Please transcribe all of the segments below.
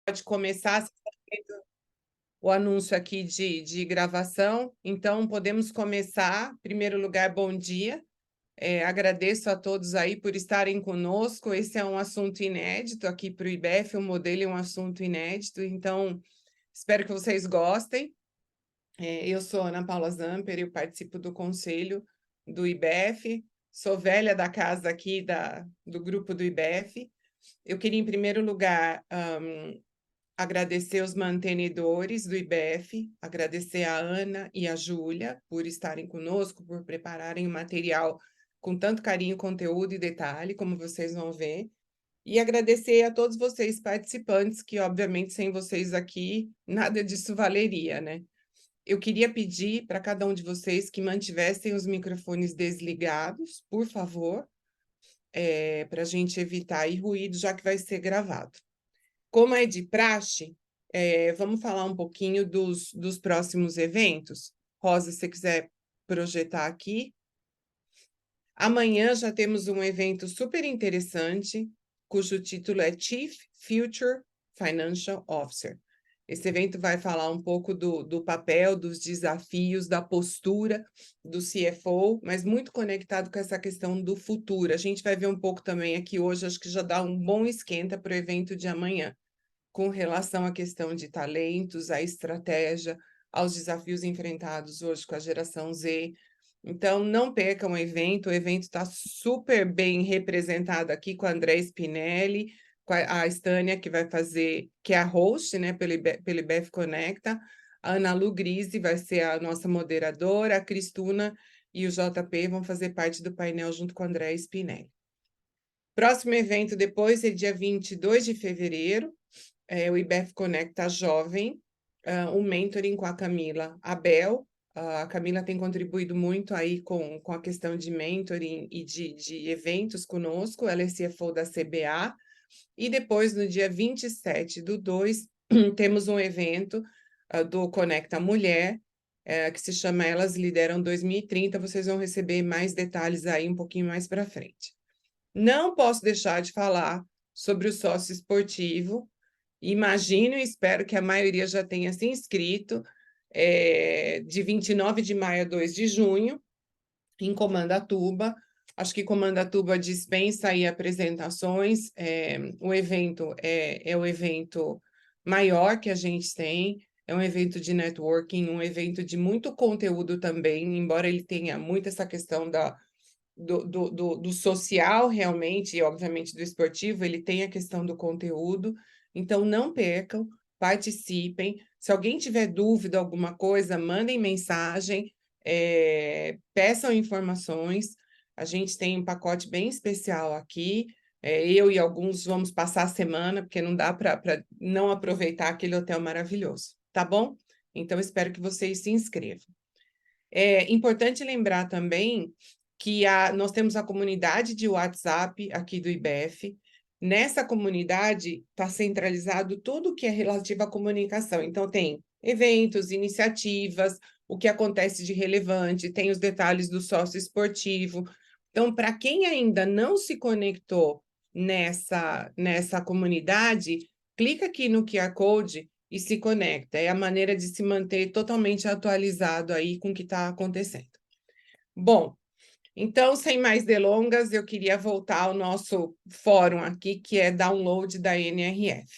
pode começar o anúncio aqui de gravação, então podemos começar. Em primeiro lugar, bom dia. Agradeço a todos aí por estarem conosco. Esse é um assunto inédito aqui para o IBEF, o modelo é um assunto inédito, então espero que vocês gostem. Eu sou Ana Paula Zamper, eu participo do conselho do IBEF, sou velha da casa aqui do grupo do IBEF. Eu queria, em primeiro lugar, agradecer os mantenedores do IBEF, agradecer a Ana e a Júlia por estarem conosco, por prepararem o material com tanto carinho, conteúdo e detalhe, como vocês vão ver. E agradecer a todos vocês participantes, que obviamente sem vocês aqui, nada disso valeria, né? Eu queria pedir para cada um de vocês que mantivessem os microfones desligados, por favor, para a gente evitar aí ruído, já que vai ser gravado. Como é de praxe, vamos falar um pouquinho dos próximos eventos. Rosa, se você quiser projetar aqui. Amanhã já temos um evento super interessante, cujo título é Chief Future Financial Officer. Esse evento vai falar um pouco do papel, dos desafios, da postura do CFO, mas muito conectado com essa questão do futuro. A gente vai ver um pouco também aqui hoje, acho que já dá um bom esquenta para o evento de amanhã, com relação à questão de talentos, à estratégia, aos desafios enfrentados hoje com a geração Z. Então, não percam o evento está super bem representado aqui com a André Spinelli, com a Estânia, que vai fazer, que é a host, né, pelo IBEF Conecta, a Ana Lu Grise vai ser a nossa moderadora, a Cristuna e o JP vão fazer parte do painel junto com a André Spinelli. Próximo evento depois é dia 22 de fevereiro, o IBEF Conecta Jovem, um mentoring com a Camila Abel. A Camila tem contribuído muito aí com a questão de mentoring e de eventos conosco, ela é CFO da CBA. E depois, no dia 27/2, temos um evento do Conecta Mulher, que se chama Elas Lideram 2030. Vocês vão receber mais detalhes aí um pouquinho mais para frente. Não posso deixar de falar sobre o sócio esportivo. Imagino e espero que a maioria já tenha se inscrito, de 29 de maio a 2 de junho, em Comandatuba. Acho que Comandatuba dispensa aí apresentações. O evento é o evento maior que a gente tem, é um evento de networking, um evento de muito conteúdo também, embora ele tenha muito essa questão do social realmente, e obviamente do esportivo, ele tem a questão do conteúdo. Então, não percam, participem. Se alguém tiver dúvida, alguma coisa, mandem mensagem, peçam informações. A gente tem um pacote bem especial aqui. Eu e alguns vamos passar a semana, porque não dá para não aproveitar aquele hotel maravilhoso, tá bom? Então, espero que vocês se inscrevam. É importante lembrar também que nós temos a comunidade de WhatsApp aqui do IBEF. Nessa comunidade está centralizado tudo que é relativo à comunicação. Então, tem eventos, iniciativas, o que acontece de relevante, tem os detalhes do sócio esportivo. Então, para quem ainda não se conectou nessa comunidade, clica aqui no QR Code e se conecta. É a maneira de se manter totalmente atualizado aí com o que está acontecendo. Bom, então, sem mais delongas, eu queria voltar ao nosso fórum aqui, que é download da NRF.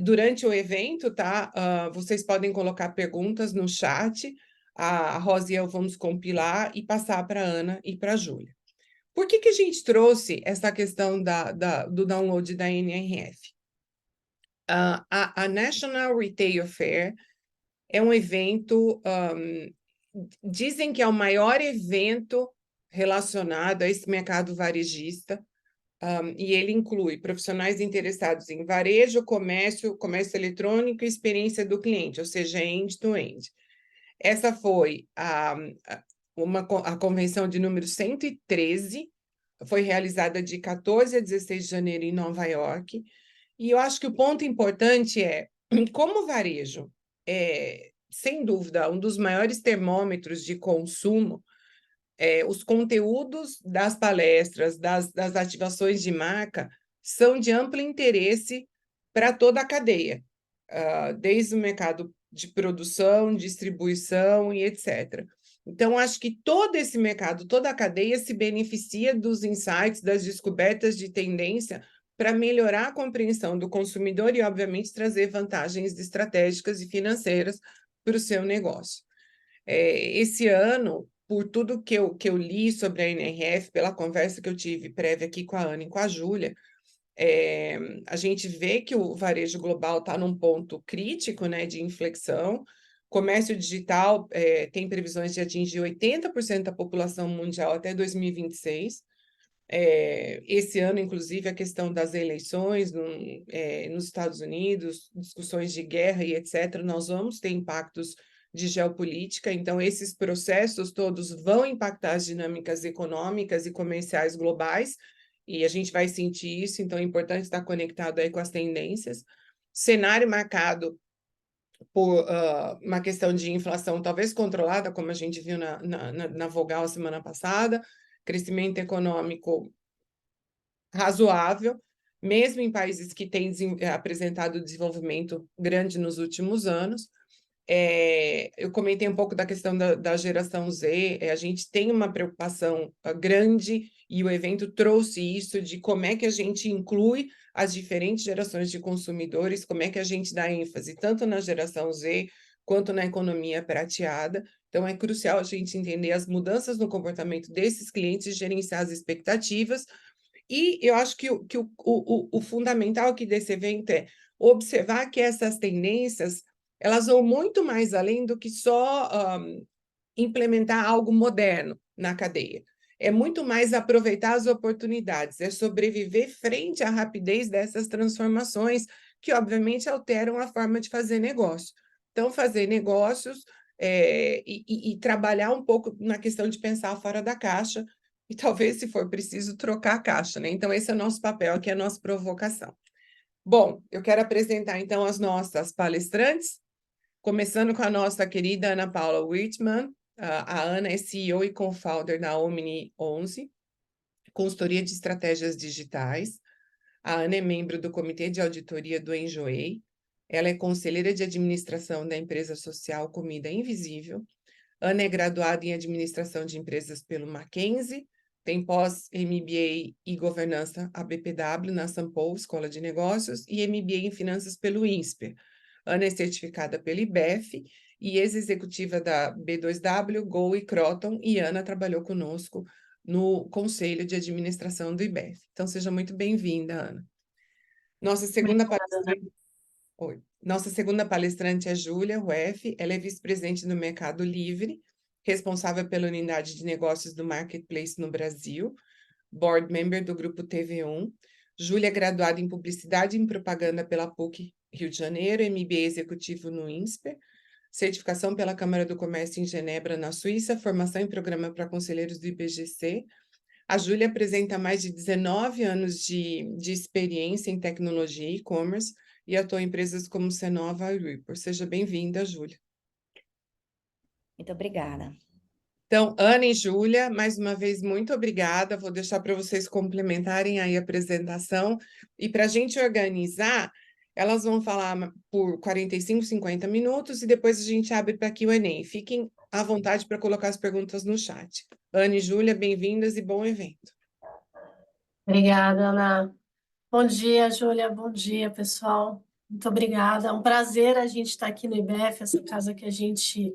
Durante o evento, tá? Vocês podem colocar perguntas no chat, a Rosa e eu vamos compilar e passar para a Ana e para a Júlia. Por que a gente trouxe essa questão do download da NRF? A National Retail Fair é um evento, dizem que é o maior evento relacionado a esse mercado varejista, e ele inclui profissionais interessados em varejo, comércio eletrônico e experiência do cliente, ou seja, end-to-end. Essa foi a convenção de número 113, foi realizada de 14 a 16 de janeiro em Nova York, e eu acho que o ponto importante é, como o varejo sem dúvida, um dos maiores termômetros de consumo, os conteúdos das palestras, das ativações de marca, são de amplo interesse para toda a cadeia, desde o mercado de produção, distribuição e etc. Então, acho que todo esse mercado, toda a cadeia se beneficia dos insights, das descobertas de tendência para melhorar a compreensão do consumidor e, obviamente, trazer vantagens estratégicas e financeiras para o seu negócio. Esse ano, por tudo que eu li sobre a NRF, pela conversa que eu tive prévia aqui com a Ana e com a Júlia, a gente vê que o varejo global está num ponto crítico, né, de inflexão. Comércio digital tem previsões de atingir 80% da população mundial até 2026. Esse ano, inclusive, a questão das eleições nos Estados Unidos, discussões de guerra e etc., nós vamos ter impactos de geopolítica, então esses processos todos vão impactar as dinâmicas econômicas e comerciais globais, e a gente vai sentir isso, então é importante estar conectado aí com as tendências. Cenário marcado por uma questão de inflação talvez controlada, como a gente viu na Vogal semana passada, crescimento econômico razoável, mesmo em países que têm apresentado desenvolvimento grande nos últimos anos. Eu comentei um pouco da questão da geração Z, a gente tem uma preocupação grande e o evento trouxe isso de como é que a gente inclui as diferentes gerações de consumidores, como é que a gente dá ênfase tanto na geração Z quanto na economia prateada. Então, é crucial a gente entender as mudanças no comportamento desses clientes e gerenciar as expectativas. E eu acho que o fundamental aqui desse evento é observar que essas tendências elas vão muito mais além do que só implementar algo moderno na cadeia. É muito mais aproveitar as oportunidades, é sobreviver frente à rapidez dessas transformações, que obviamente alteram a forma de fazer negócio. Então, fazer negócios e trabalhar um pouco na questão de pensar fora da caixa, e talvez, se for preciso, trocar a caixa, né? Então, esse é o nosso papel aqui, a nossa provocação. Bom, eu quero apresentar, então, as nossas palestrantes, começando com a nossa querida Ana Paula Whitman. A Ana é CEO e co-founder da Omni 11, consultoria de estratégias digitais. A Ana é membro do Comitê de Auditoria do Enjoei. Ela é conselheira de administração da empresa social Comida Invisível. Ana é graduada em administração de empresas pelo Mackenzie, tem pós-MBA e governança ABPW na Sampo, Escola de Negócios, e MBA em finanças pelo INSPER. Ana é certificada pela IBEF e ex-executiva da B2W, Gol e Croton, e Ana trabalhou conosco no Conselho de Administração do IBEF. Então, seja muito bem-vinda, Ana. Nossa segunda palestrante... Oi. Nossa segunda palestrante é Júlia Rueff, ela é vice-presidente do Mercado Livre, responsável pela unidade de negócios do Marketplace no Brasil, board member do Grupo TV1. Júlia é graduada em Publicidade e Propaganda pela PUC Rio de Janeiro, MBA executivo no INSPER, certificação pela Câmara do Comércio em Genebra, na Suíça, formação em programa para conselheiros do IBGC. A Júlia apresenta mais de 19 anos de experiência em tecnologia e e-commerce e atua em empresas como Cenova e Reaper. Seja bem-vinda, Júlia. Muito obrigada. Então, Ana e Júlia, mais uma vez, muito obrigada. Vou deixar para vocês complementarem aí a apresentação. E para a gente organizar, elas vão falar por 45, 50 minutos e depois a gente abre para Q&A. Fiquem à vontade para colocar as perguntas no chat. Ana e Júlia, bem-vindas e bom evento. Obrigada, Ana. Bom dia, Júlia. Bom dia, pessoal. Muito obrigada. É um prazer a gente estar aqui no IBEF, essa casa que a gente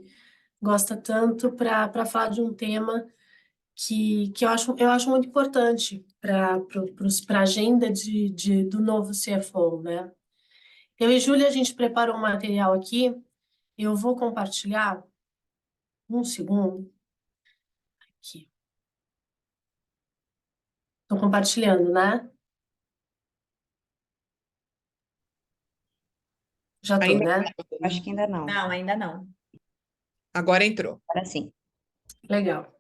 gosta tanto, para falar de um tema que eu acho muito importante para a agenda do novo CFO, né? Eu e Júlia, a gente preparou um material aqui. Eu vou compartilhar um segundo aqui. Estou compartilhando, né? Já estou, Ainda né? Acho que ainda não. Não, ainda não. Agora entrou. Agora sim. Legal.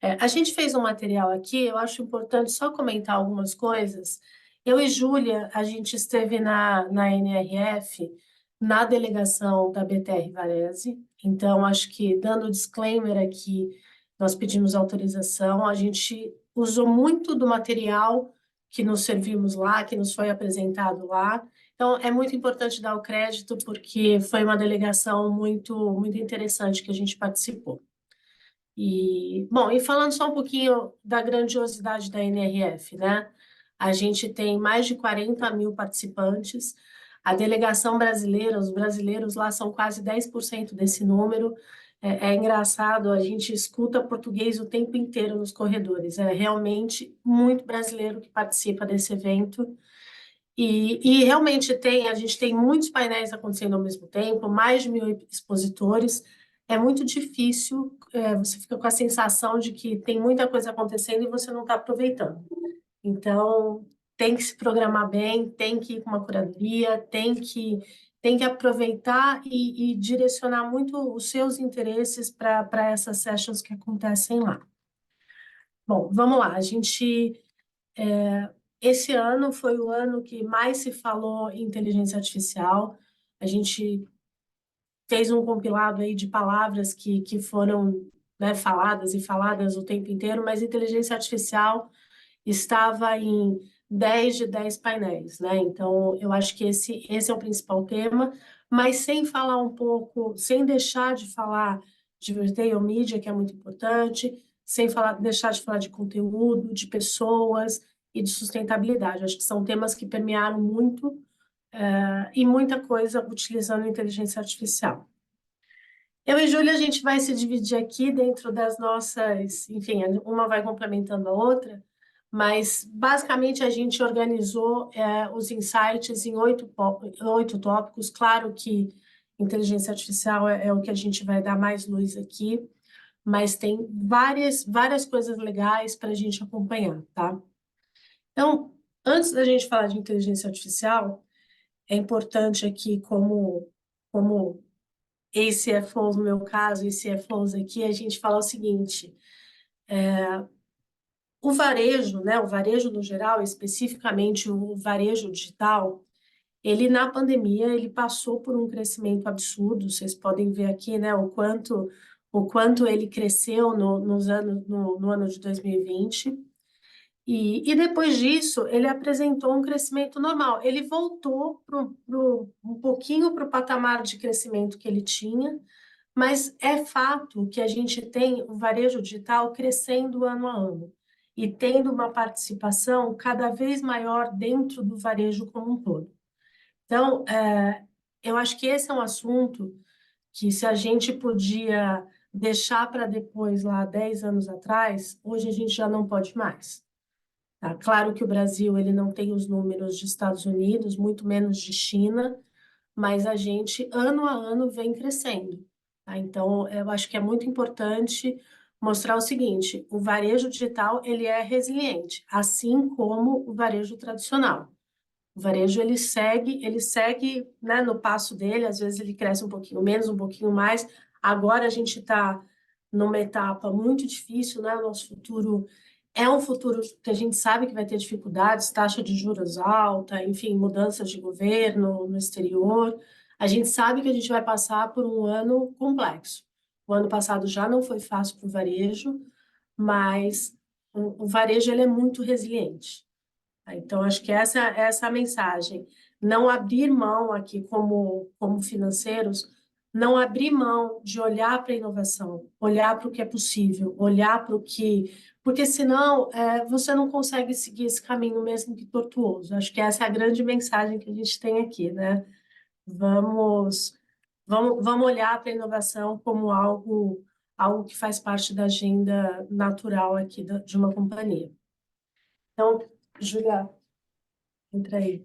A gente fez um material aqui, eu acho importante só comentar algumas coisas. Eu e Júlia, a gente esteve na NRF, na delegação da BTR Varese, então acho que, dando o disclaimer aqui, nós pedimos autorização, a gente usou muito do material que nos servimos lá, que nos foi apresentado lá, Então, é muito importante dar o crédito, porque foi uma delegação muito interessante que a gente participou. Bom, e falando só um pouquinho da grandiosidade da NRF, né? A gente tem mais de 40 mil participantes, a delegação brasileira, os brasileiros lá são quase 10% desse número. É engraçado, a gente escuta português o tempo inteiro nos corredores, é realmente muito brasileiro que participa desse evento. E realmente a gente tem muitos painéis acontecendo ao mesmo tempo, mais de 1.000 expositores. É muito difícil, você fica com a sensação de que tem muita coisa acontecendo e você não está aproveitando. Então, tem que se programar bem, tem que ir com uma curadoria, tem que aproveitar e direcionar muito os seus interesses para essas sessions que acontecem lá. Bom, vamos lá, esse ano foi o ano que mais se falou em inteligência artificial. A gente fez um compilado aí de palavras que foram, né, faladas e faladas o tempo inteiro, mas inteligência artificial estava em 10 de 10 painéis, né? Então, eu acho que esse é o principal tema, mas sem falar um pouco, sem deixar de falar de retail media, que é muito importante, sem deixar de falar de conteúdo, de pessoas e de sustentabilidade. Acho que são temas que permearam muito e muita coisa utilizando inteligência artificial. Eu e Júlia, a gente vai se dividir aqui dentro das nossas, enfim, uma vai complementando a outra, mas basicamente a gente organizou os insights em 8 tópicos. Claro que inteligência artificial é o que a gente vai dar mais luz aqui, mas tem várias coisas legais para a gente acompanhar, tá? Então, antes da gente falar de inteligência artificial, é importante aqui, como ex-CFOs, no meu caso, e CFOs aqui, a gente fala o seguinte: o varejo, né, o varejo no geral, especificamente o varejo digital, ele na pandemia ele passou por um crescimento absurdo. Vocês podem ver aqui, né, o quanto ele cresceu no ano de 2020. E depois disso, ele apresentou um crescimento normal. Ele voltou um pouquinho para o patamar de crescimento que ele tinha, mas é fato que a gente tem o varejo digital crescendo ano a ano e tendo uma participação cada vez maior dentro do varejo como um todo. Então, eu acho que esse é um assunto que, se a gente podia deixar para depois, lá 10 anos atrás, hoje a gente já não pode mais. Tá? Claro que o Brasil ele não tem os números de Estados Unidos, muito menos de China, mas a gente, ano a ano, vem crescendo. Tá? Então, eu acho que é muito importante mostrar o seguinte: o varejo digital ele é resiliente, assim como o varejo tradicional. O varejo ele segue, né, no passo dele. Às vezes ele cresce um pouquinho menos, um pouquinho mais. Agora a gente está numa etapa muito difícil, né? O nosso futuro é um futuro que a gente sabe que vai ter dificuldades, taxa de juros alta, enfim, mudanças de governo no exterior. A gente sabe que a gente vai passar por um ano complexo. O ano passado já não foi fácil para o varejo, mas o varejo ele é muito resiliente. Então, acho que essa é a mensagem. Não abrir mão aqui como financeiros, não abrir mão de olhar para a inovação, olhar para o que é possível, olhar para o que... Porque senão você não consegue seguir esse caminho mesmo que tortuoso. Acho que essa é a grande mensagem que a gente tem aqui, né? Vamos olhar para a inovação como algo que faz parte da agenda natural aqui de uma companhia. Então, Júlia, entra aí.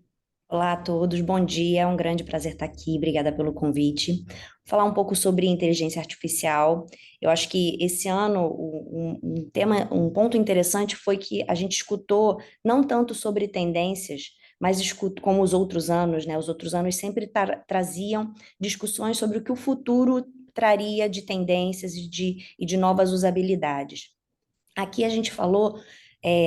Olá a todos, bom dia, é um grande prazer estar aqui, obrigada pelo convite. Falar um pouco sobre inteligência artificial. Eu acho que esse ano um ponto interessante foi que a gente escutou não tanto sobre tendências, mas como os outros anos, né? Os outros anos sempre traziam discussões sobre o que o futuro traria de tendências e de novas usabilidades. Aqui a gente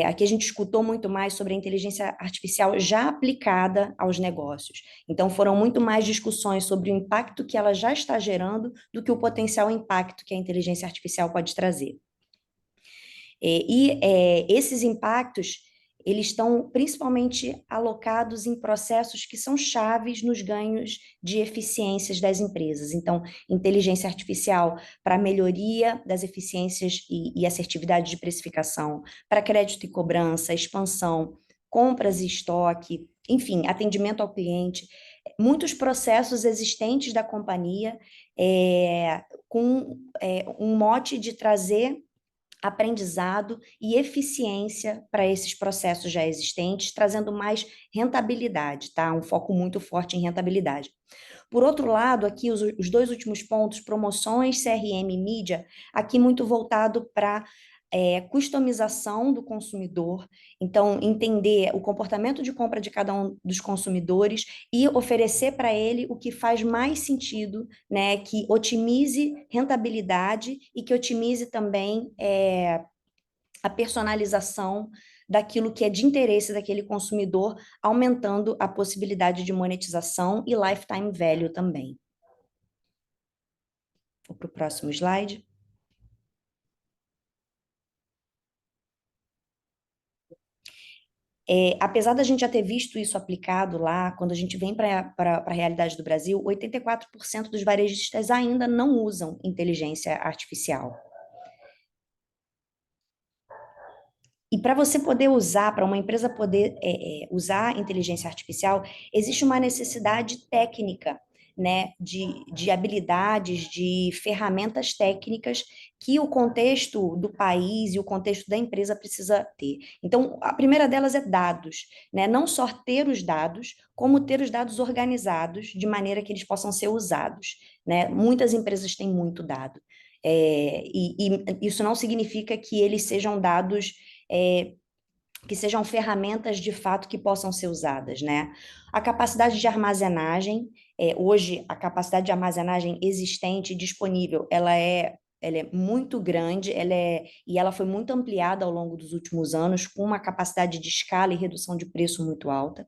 aqui a gente escutou muito mais sobre a inteligência artificial já aplicada aos negócios. Então, foram muito mais discussões sobre o impacto que ela já está gerando do que o potencial impacto que a inteligência artificial pode trazer. Esses impactos, eles estão principalmente alocados em processos que são chaves nos ganhos de eficiências das empresas. Então, inteligência artificial para melhoria das eficiências e assertividade de precificação, para crédito e cobrança, expansão, compras e estoque, enfim, atendimento ao cliente, muitos processos existentes da companhia com um mote de trazer aprendizado e eficiência para esses processos já existentes, trazendo mais rentabilidade, tá? Um foco muito forte em rentabilidade. Por outro lado, aqui os dois últimos pontos, promoções, CRM e mídia, aqui muito voltado para customização do consumidor, então entender o comportamento de compra de cada um dos consumidores e oferecer para ele o que faz mais sentido, né, que otimize rentabilidade e que otimize também a personalização daquilo que é de interesse daquele consumidor, aumentando a possibilidade de monetização e lifetime value também. Vou para o próximo slide. Apesar da gente já ter visto isso aplicado lá, quando a gente vem para a realidade do Brasil, 84% dos varejistas ainda não usam inteligência artificial. E para você poder usar, para uma empresa poder usar inteligência artificial, existe uma necessidade técnica, né, de habilidades, de ferramentas técnicas que o contexto do país e o contexto da empresa precisa ter. Então, a primeira delas é dados, né? Não só ter os dados, como ter os dados organizados de maneira que eles possam ser usados, né? Muitas empresas têm muito dado. E isso não significa que eles sejam dados que sejam ferramentas de fato que possam ser usadas, né? A capacidade de armazenagem, hoje a capacidade de armazenagem existente, disponível, ela é muito grande, e ela foi muito ampliada ao longo dos últimos anos, com uma capacidade de escala e redução de preço muito alta.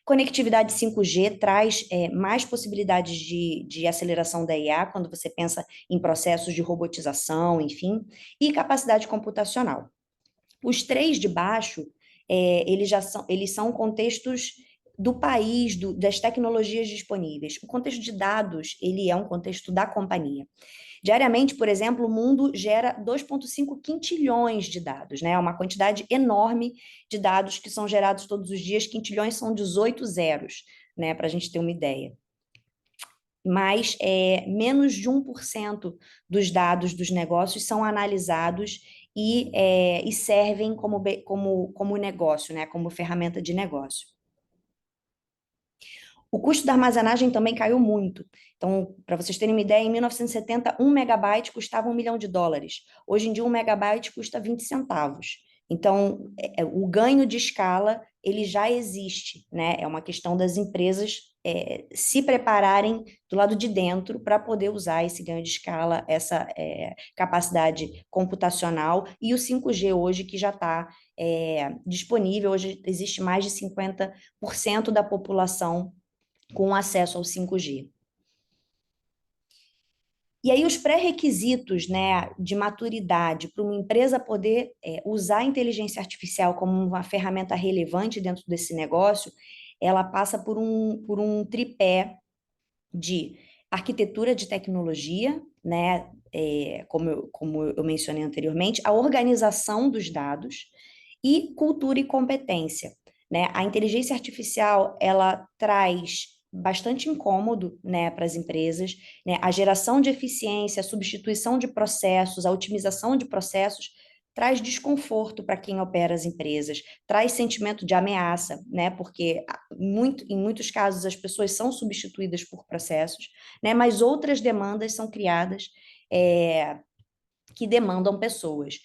Conectividade 5G traz mais possibilidades de aceleração da IA, quando você pensa em processos de robotização, enfim, e capacidade computacional. Os três de baixo, eles são contextos do país, das tecnologias disponíveis. O contexto de dados, ele é um contexto da companhia. Diariamente, por exemplo, o mundo gera 2,5 quintilhões de dados, né? É uma quantidade enorme de dados que são gerados todos os dias. Quintilhões são 18 zeros, né? Para a gente ter uma ideia. Mas menos de 1% dos dados dos negócios são analisados e servem como negócio, né? Como ferramenta de negócio. O custo da armazenagem também caiu muito. Então, para vocês terem uma ideia, em 1970, 1 megabyte custava $1 milhão. Hoje em dia, 1 megabyte custa 20 centavos. Então, o ganho de escala, ele já existe, né? É uma questão das empresas se prepararem do lado de dentro para poder usar esse ganho de escala, essa capacidade computacional, e o 5G hoje que já está disponível. Hoje existe mais de 50% da população com acesso ao 5G. E aí os pré-requisitos, né, de maturidade para uma empresa poder usar a inteligência artificial como uma ferramenta relevante dentro desse negócio, ela passa por um tripé de arquitetura de tecnologia, né, como eu mencionei anteriormente, a organização dos dados e cultura e competência, né? A inteligência artificial, ela traz bastante incômodo, né, para as empresas, né? A geração de eficiência, a substituição de processos, a otimização de processos traz desconforto para quem opera as empresas, traz sentimento de ameaça, né? Porque em muitos casos as pessoas são substituídas por processos, né? Mas outras demandas são criadas que demandam pessoas.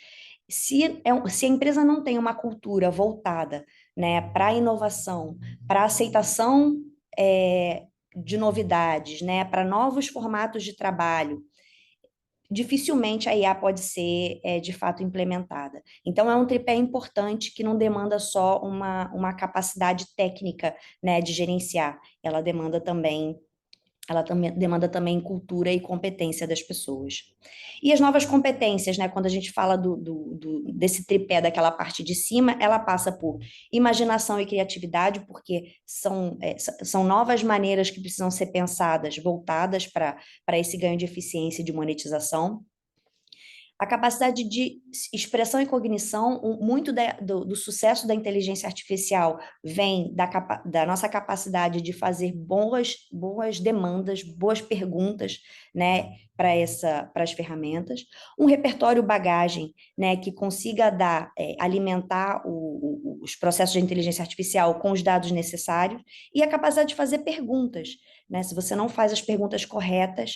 Se a empresa não tem uma cultura voltada, né, para a inovação, para a aceitação de novidades, né, para novos formatos de trabalho, dificilmente a IA pode ser de fato implementada. Então, é um tripé importante que não demanda só uma capacidade técnica, né, de gerenciar, ela demanda também ela também demanda também cultura e competência das pessoas. E as novas competências, né? Quando a gente fala desse tripé daquela parte de cima, ela passa por imaginação e criatividade, porque são novas maneiras que precisam ser pensadas, voltadas para esse ganho de eficiência e de monetização. A capacidade de expressão e cognição, muito do sucesso da inteligência artificial vem da nossa capacidade de fazer boas demandas, boas perguntas, né, para as ferramentas. Um repertório bagagem, né, que consiga alimentar os processos de inteligência artificial com os dados necessários, e a capacidade de fazer perguntas, né? Se você não faz as perguntas corretas,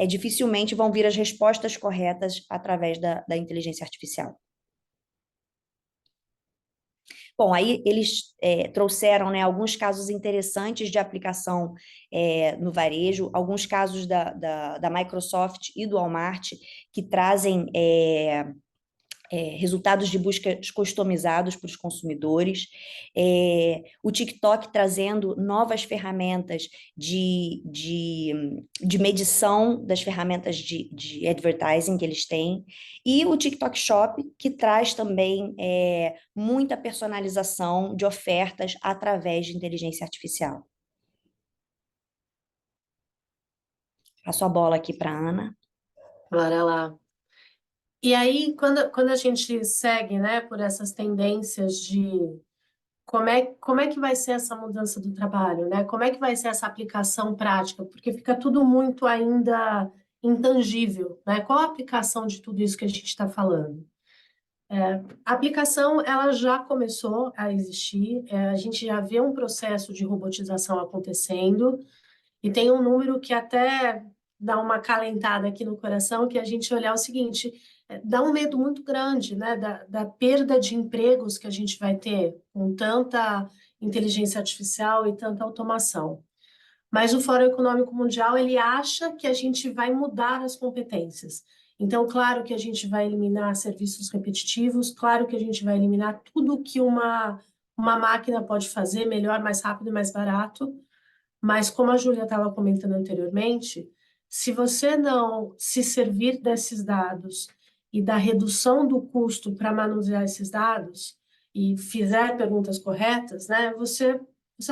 dificilmente vão vir as respostas corretas através da inteligência artificial. Bom, aí eles trouxeram, né, alguns casos interessantes de aplicação no varejo, alguns casos da Microsoft e do Walmart que trazem resultados de buscas customizados para os consumidores, o TikTok trazendo novas ferramentas de medição das ferramentas de advertising que eles têm, e o TikTok Shop, que traz também muita personalização de ofertas através de inteligência artificial. Passo a bola aqui para a Ana. Bora lá. E aí, quando a gente segue, né, por essas tendências de como é que vai ser essa mudança do trabalho, né? Como é que vai ser essa aplicação prática? Porque fica tudo muito ainda intangível, né? Qual a aplicação de tudo isso que a gente está falando? A aplicação, ela já começou a existir, a gente já vê um processo de robotização acontecendo, e tem um número que até dá uma acalentada aqui no coração, que a gente olhar o seguinte, dá um medo muito grande, né, da perda de empregos que a gente vai ter com tanta inteligência artificial e tanta automação. Mas o Fórum Econômico Mundial, ele acha que a gente vai mudar as competências. Então, claro que a gente vai eliminar serviços repetitivos, claro que a gente vai eliminar tudo que uma máquina pode fazer melhor, mais rápido e mais barato, mas como a Júlia estava comentando anteriormente, se você não se servir desses dados e da redução do custo para manusear esses dados e fizer perguntas corretas, né, você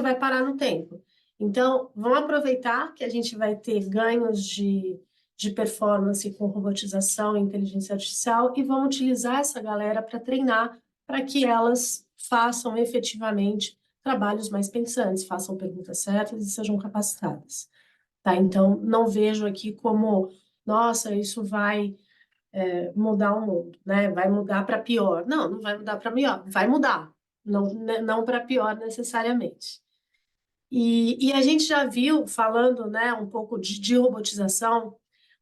vai parar no tempo. Então, vamos aproveitar que a gente vai ter ganhos de performance com robotização e inteligência artificial e vamos utilizar essa galera para treinar para que elas façam efetivamente trabalhos mais pensantes, façam perguntas certas e sejam capacitadas. Tá? Então, não vejo aqui como, nossa, isso vai mudar o mundo, né? Vai mudar para pior. Não, não vai mudar para pior, vai mudar, não para pior necessariamente. E a gente já viu, falando, né, um pouco de robotização,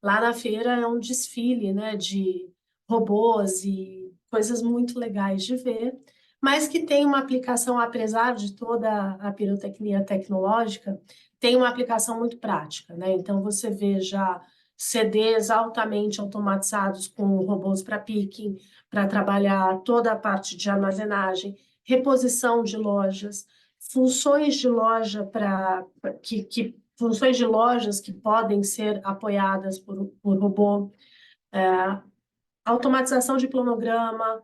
lá na feira é um desfile, né, de robôs e coisas muito legais de ver, mas que tem uma aplicação, apesar de toda a pirotecnia tecnológica, tem uma aplicação muito prática, né? Então você vê já CDs altamente automatizados com robôs para picking, para trabalhar toda a parte de armazenagem, reposição de lojas, funções de loja funções de lojas que podem ser apoiadas por robô, automatização de planograma.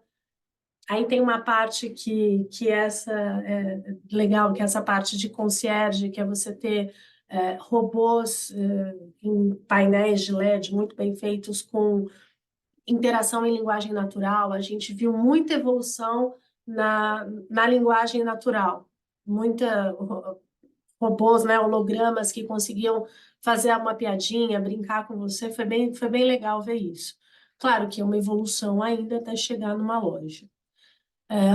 Aí tem uma parte que essa é legal, que é essa parte de concierge, que é você ter robôs em painéis de LED muito bem feitos com interação em linguagem natural. A gente viu muita evolução na linguagem natural, muita robôs, né, hologramas que conseguiam fazer uma piadinha, brincar com você, foi bem legal ver isso. Claro que é uma evolução ainda até chegar numa loja.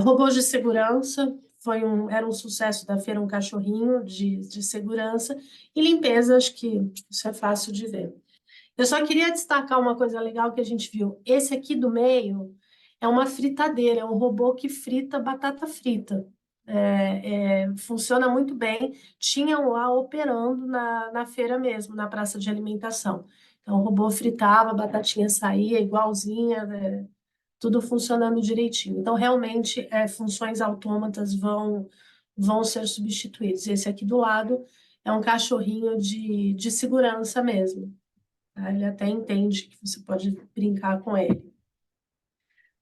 Robôs de segurança, era um sucesso da feira, um cachorrinho de segurança, e limpeza, acho que isso é fácil de ver. Eu só queria destacar uma coisa legal que a gente viu. Esse aqui do meio é uma fritadeira, é um robô que frita batata frita. Funciona muito bem. Tinham lá operando na feira mesmo, na praça de alimentação. Então, o robô fritava, a batatinha saía igualzinha, né? Tudo funcionando direitinho. Então, realmente, funções autômatas vão ser substituídas. Esse aqui do lado é um cachorrinho de segurança mesmo. Tá? Ele até entende que você pode brincar com ele.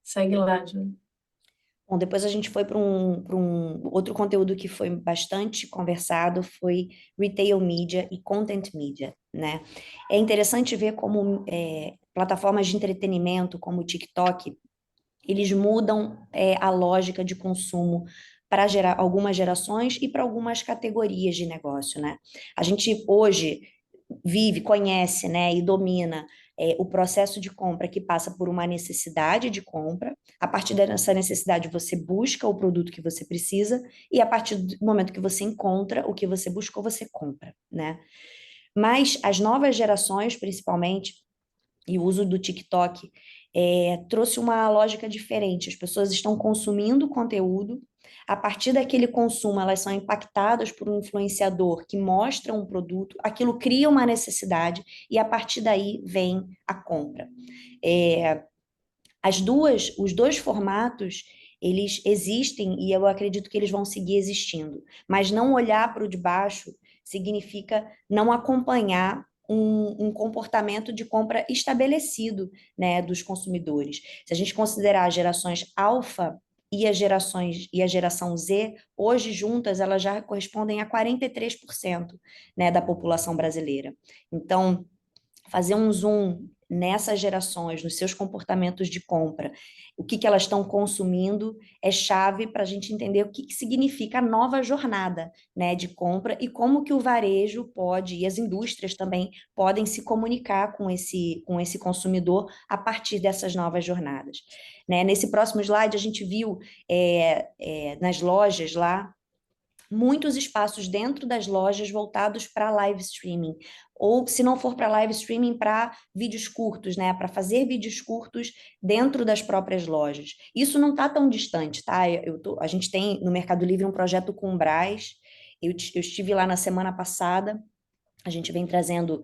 Segue lá, Júlia. Bom, depois a gente foi para um outro conteúdo que foi bastante conversado, foi Retail Media e Content Media, né? É interessante ver como plataformas de entretenimento, como o TikTok, eles mudam a lógica de consumo para algumas gerações e para algumas categorias de negócio, né? A gente hoje vive, conhece, né, e domina o processo de compra que passa por uma necessidade de compra. A partir dessa necessidade, você busca o produto que você precisa e a partir do momento que você encontra o que você buscou, você compra, né? Mas as novas gerações, principalmente, e o uso do TikTok trouxe uma lógica diferente. As pessoas estão consumindo conteúdo, a partir daquele consumo, elas são impactadas por um influenciador que mostra um produto, aquilo cria uma necessidade e a partir daí vem a compra. Os dois formatos, eles existem e eu acredito que eles vão seguir existindo, mas não olhar para o de baixo significa não acompanhar um comportamento de compra estabelecido, né, dos consumidores. Se a gente considerar as gerações alfa e a geração Z, hoje juntas elas já correspondem a 43%, né, da população brasileira. Então, fazer um zoom nessas gerações, nos seus comportamentos de compra, o que elas estão consumindo, é chave para a gente entender o que significa a nova jornada, né, de compra e como que o varejo pode, e as indústrias também, podem se comunicar com esse consumidor a partir dessas novas jornadas. Né? Nesse próximo slide, a gente viu nas lojas lá, muitos espaços dentro das lojas voltados para live streaming, ou se não for para live streaming, para vídeos curtos, né? Para fazer vídeos curtos dentro das próprias lojas. Isso não está tão distante, tá? A gente tem no Mercado Livre um projeto com o Brás, eu estive lá na semana passada, a gente vem trazendo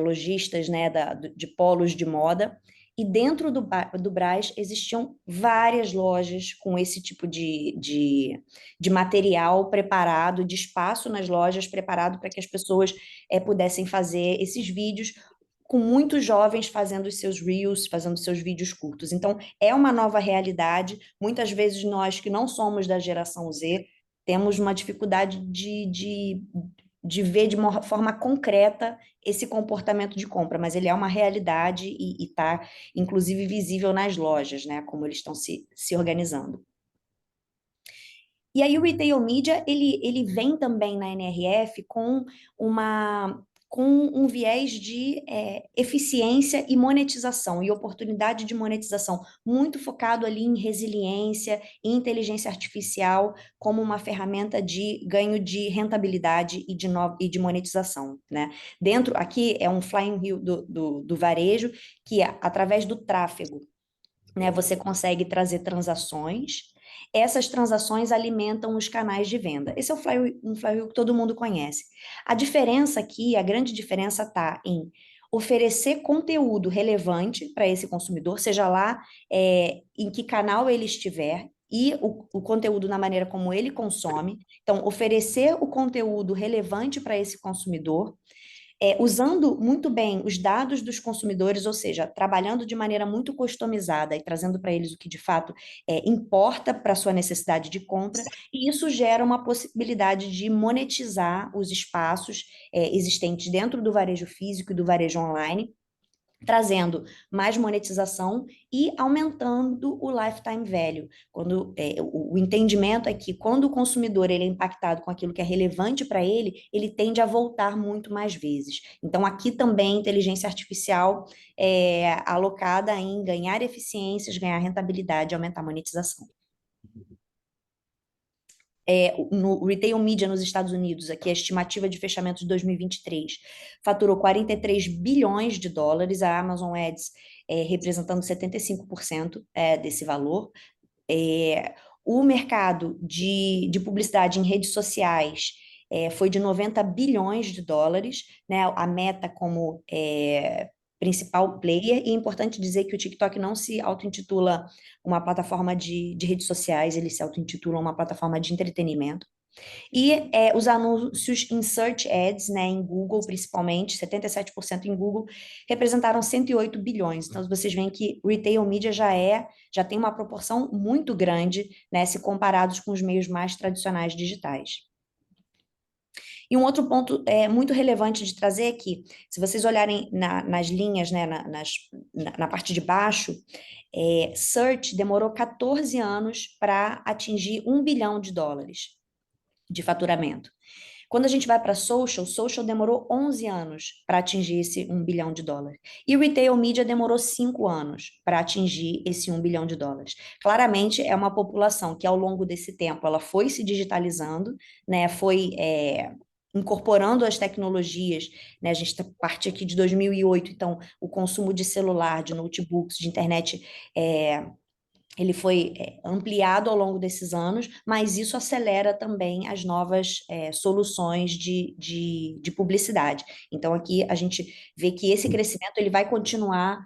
lojistas, né, de polos de moda, e dentro do Brás existiam várias lojas com esse tipo de material preparado, de espaço nas lojas preparado para que as pessoas pudessem fazer esses vídeos, com muitos jovens fazendo os seus reels, fazendo seus vídeos curtos. Então, é uma nova realidade. Muitas vezes nós que não somos da geração Z, temos uma dificuldade de ver de uma forma concreta esse comportamento de compra, mas ele é uma realidade e está, inclusive, visível nas lojas, né? Como eles estão se organizando. E aí o Retail Media, ele vem também na NRF com um viés de eficiência e monetização, e oportunidade de monetização, muito focado ali em resiliência e inteligência artificial como uma ferramenta de ganho de rentabilidade e de monetização, né? Aqui é um flying wheel do varejo, que através do tráfego, né, você consegue trazer transações. Essas transações alimentam os canais de venda. Esse é um flywheel que todo mundo conhece. A diferença aqui, a grande diferença está em oferecer conteúdo relevante para esse consumidor, seja lá em que canal ele estiver, e o conteúdo na maneira como ele consome. Então, oferecer o conteúdo relevante para esse consumidor, usando muito bem os dados dos consumidores, ou seja, trabalhando de maneira muito customizada e trazendo para eles o que de fato importa para a sua necessidade de compra, e isso gera uma possibilidade de monetizar os espaços existentes dentro do varejo físico e do varejo online, trazendo mais monetização e aumentando o lifetime value. O entendimento é que quando o consumidor ele é impactado com aquilo que é relevante para ele, ele tende a voltar muito mais vezes. Então, aqui também inteligência artificial alocada em ganhar eficiências, ganhar rentabilidade, aumentar a monetização. No Retail Media nos Estados Unidos, aqui a estimativa de fechamento de 2023, faturou 43 bilhões de dólares, a Amazon Ads representando 75% desse valor. O mercado de publicidade em redes sociais foi de 90 bilhões de dólares, né? A Meta como principal player, e é importante dizer que o TikTok não se auto-intitula uma plataforma de redes sociais, ele se auto-intitula uma plataforma de entretenimento. E os anúncios em Search Ads, né, em Google principalmente, 77% em Google, representaram 108 bilhões. Então, vocês veem que Retail Media já tem uma proporção muito grande, né, se comparados com os meios mais tradicionais digitais. E um outro ponto muito relevante de trazer aqui, se vocês olharem nas linhas, né, na parte de baixo, Search demorou 14 anos para atingir $1 bilhão de faturamento. Quando a gente vai para social demorou 11 anos para atingir esse $1 bilhão. E retail media demorou 5 anos para atingir esse $1 bilhão. Claramente é uma população que ao longo desse tempo ela foi se digitalizando, né, foi incorporando as tecnologias, né, a gente parte aqui de 2008, então o consumo de celular, de notebooks, de internet ele foi ampliado ao longo desses anos, mas isso acelera também as novas soluções de publicidade. Então, aqui a gente vê que esse crescimento ele vai continuar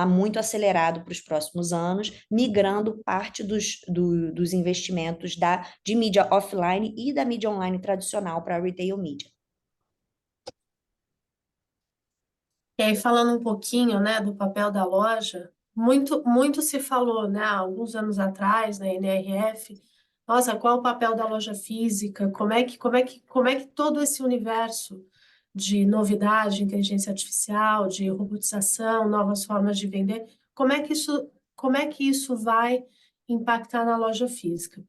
muito acelerado para os próximos anos, migrando parte dos investimentos de mídia offline e da mídia online tradicional para a retail media. E aí, falando um pouquinho, né, do papel da loja, muito se falou, né, há alguns anos atrás, na NRF, nossa, qual o papel da loja física? Como é que todo esse universo de novidade, inteligência artificial, de robotização, novas formas de vender, como é que isso vai impactar na loja física?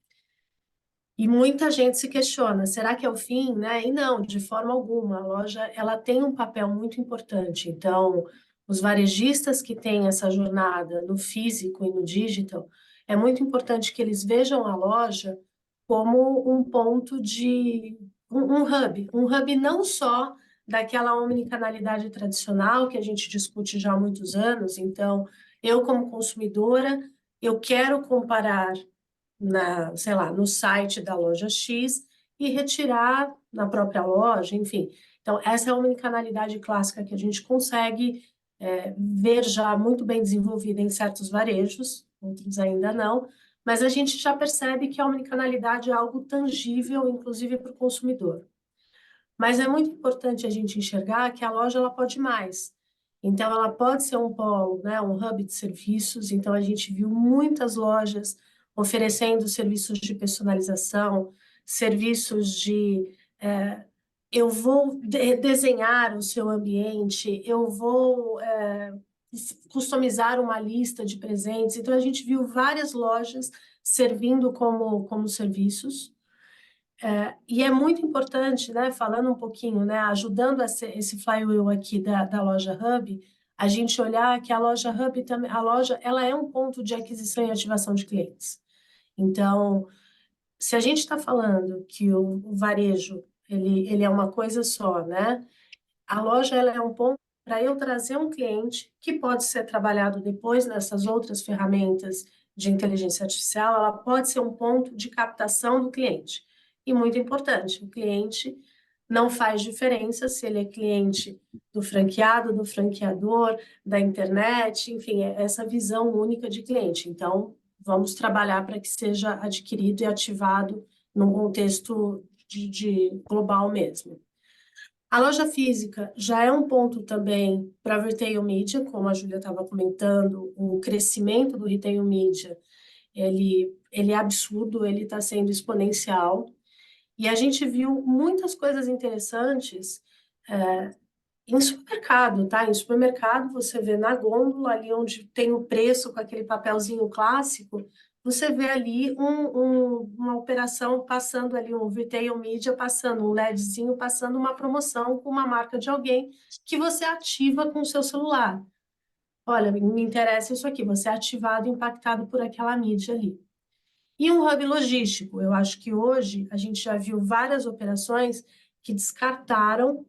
E muita gente se questiona, será que é o fim, né? E não, de forma alguma. A loja, ela tem um papel muito importante. Então, os varejistas que têm essa jornada no físico e no digital, é muito importante que eles vejam a loja como um ponto de um hub não só daquela omnicanalidade tradicional que a gente discute já há muitos anos. Então, eu como consumidora, eu quero comparar sei lá, no site da loja X e retirar na própria loja, enfim. Então, essa é uma omnicanalidade clássica que a gente consegue ver já muito bem desenvolvida em certos varejos, outros ainda não, mas a gente já percebe que a omnicanalidade é algo tangível, inclusive para o consumidor. Mas é muito importante a gente enxergar que a loja ela pode mais. Então, ela pode ser um polo, né, um hub de serviços. Então, a gente viu muitas lojas oferecendo serviços de personalização, serviços de eu vou desenhar o seu ambiente, eu vou customizar uma lista de presentes. Então, a gente viu várias lojas servindo como serviços. E é muito importante, né, falando um pouquinho, né, ajudando esse flywheel aqui da loja Hub, a gente olhar que a loja Hub também, a loja, ela é um ponto de aquisição e ativação de clientes. Então, se a gente está falando que o varejo ele é uma coisa só, né? A loja ela é um ponto para eu trazer um cliente que pode ser trabalhado depois nessas outras ferramentas de inteligência artificial, ela pode ser um ponto de captação do cliente. E muito importante, o cliente não faz diferença se ele é cliente do franqueado, do franqueador, da internet, enfim, é essa visão única de cliente. Então, vamos trabalhar para que seja adquirido e ativado num contexto de global mesmo. A loja física já é um ponto também para retail media, como a Júlia estava comentando, o crescimento do retail media, ele é absurdo, ele está sendo exponencial, e a gente viu muitas coisas interessantes em supermercado, tá? Em supermercado, você vê na gôndola, ali onde tem o preço com aquele papelzinho clássico, você vê ali uma operação passando ali, um retail media passando, um LEDzinho passando uma promoção com uma marca de alguém que você ativa com o seu celular. Olha, me interessa isso aqui, você é ativado, impactado por aquela mídia ali. E um hub logístico, eu acho que hoje a gente já viu várias operações que descartaram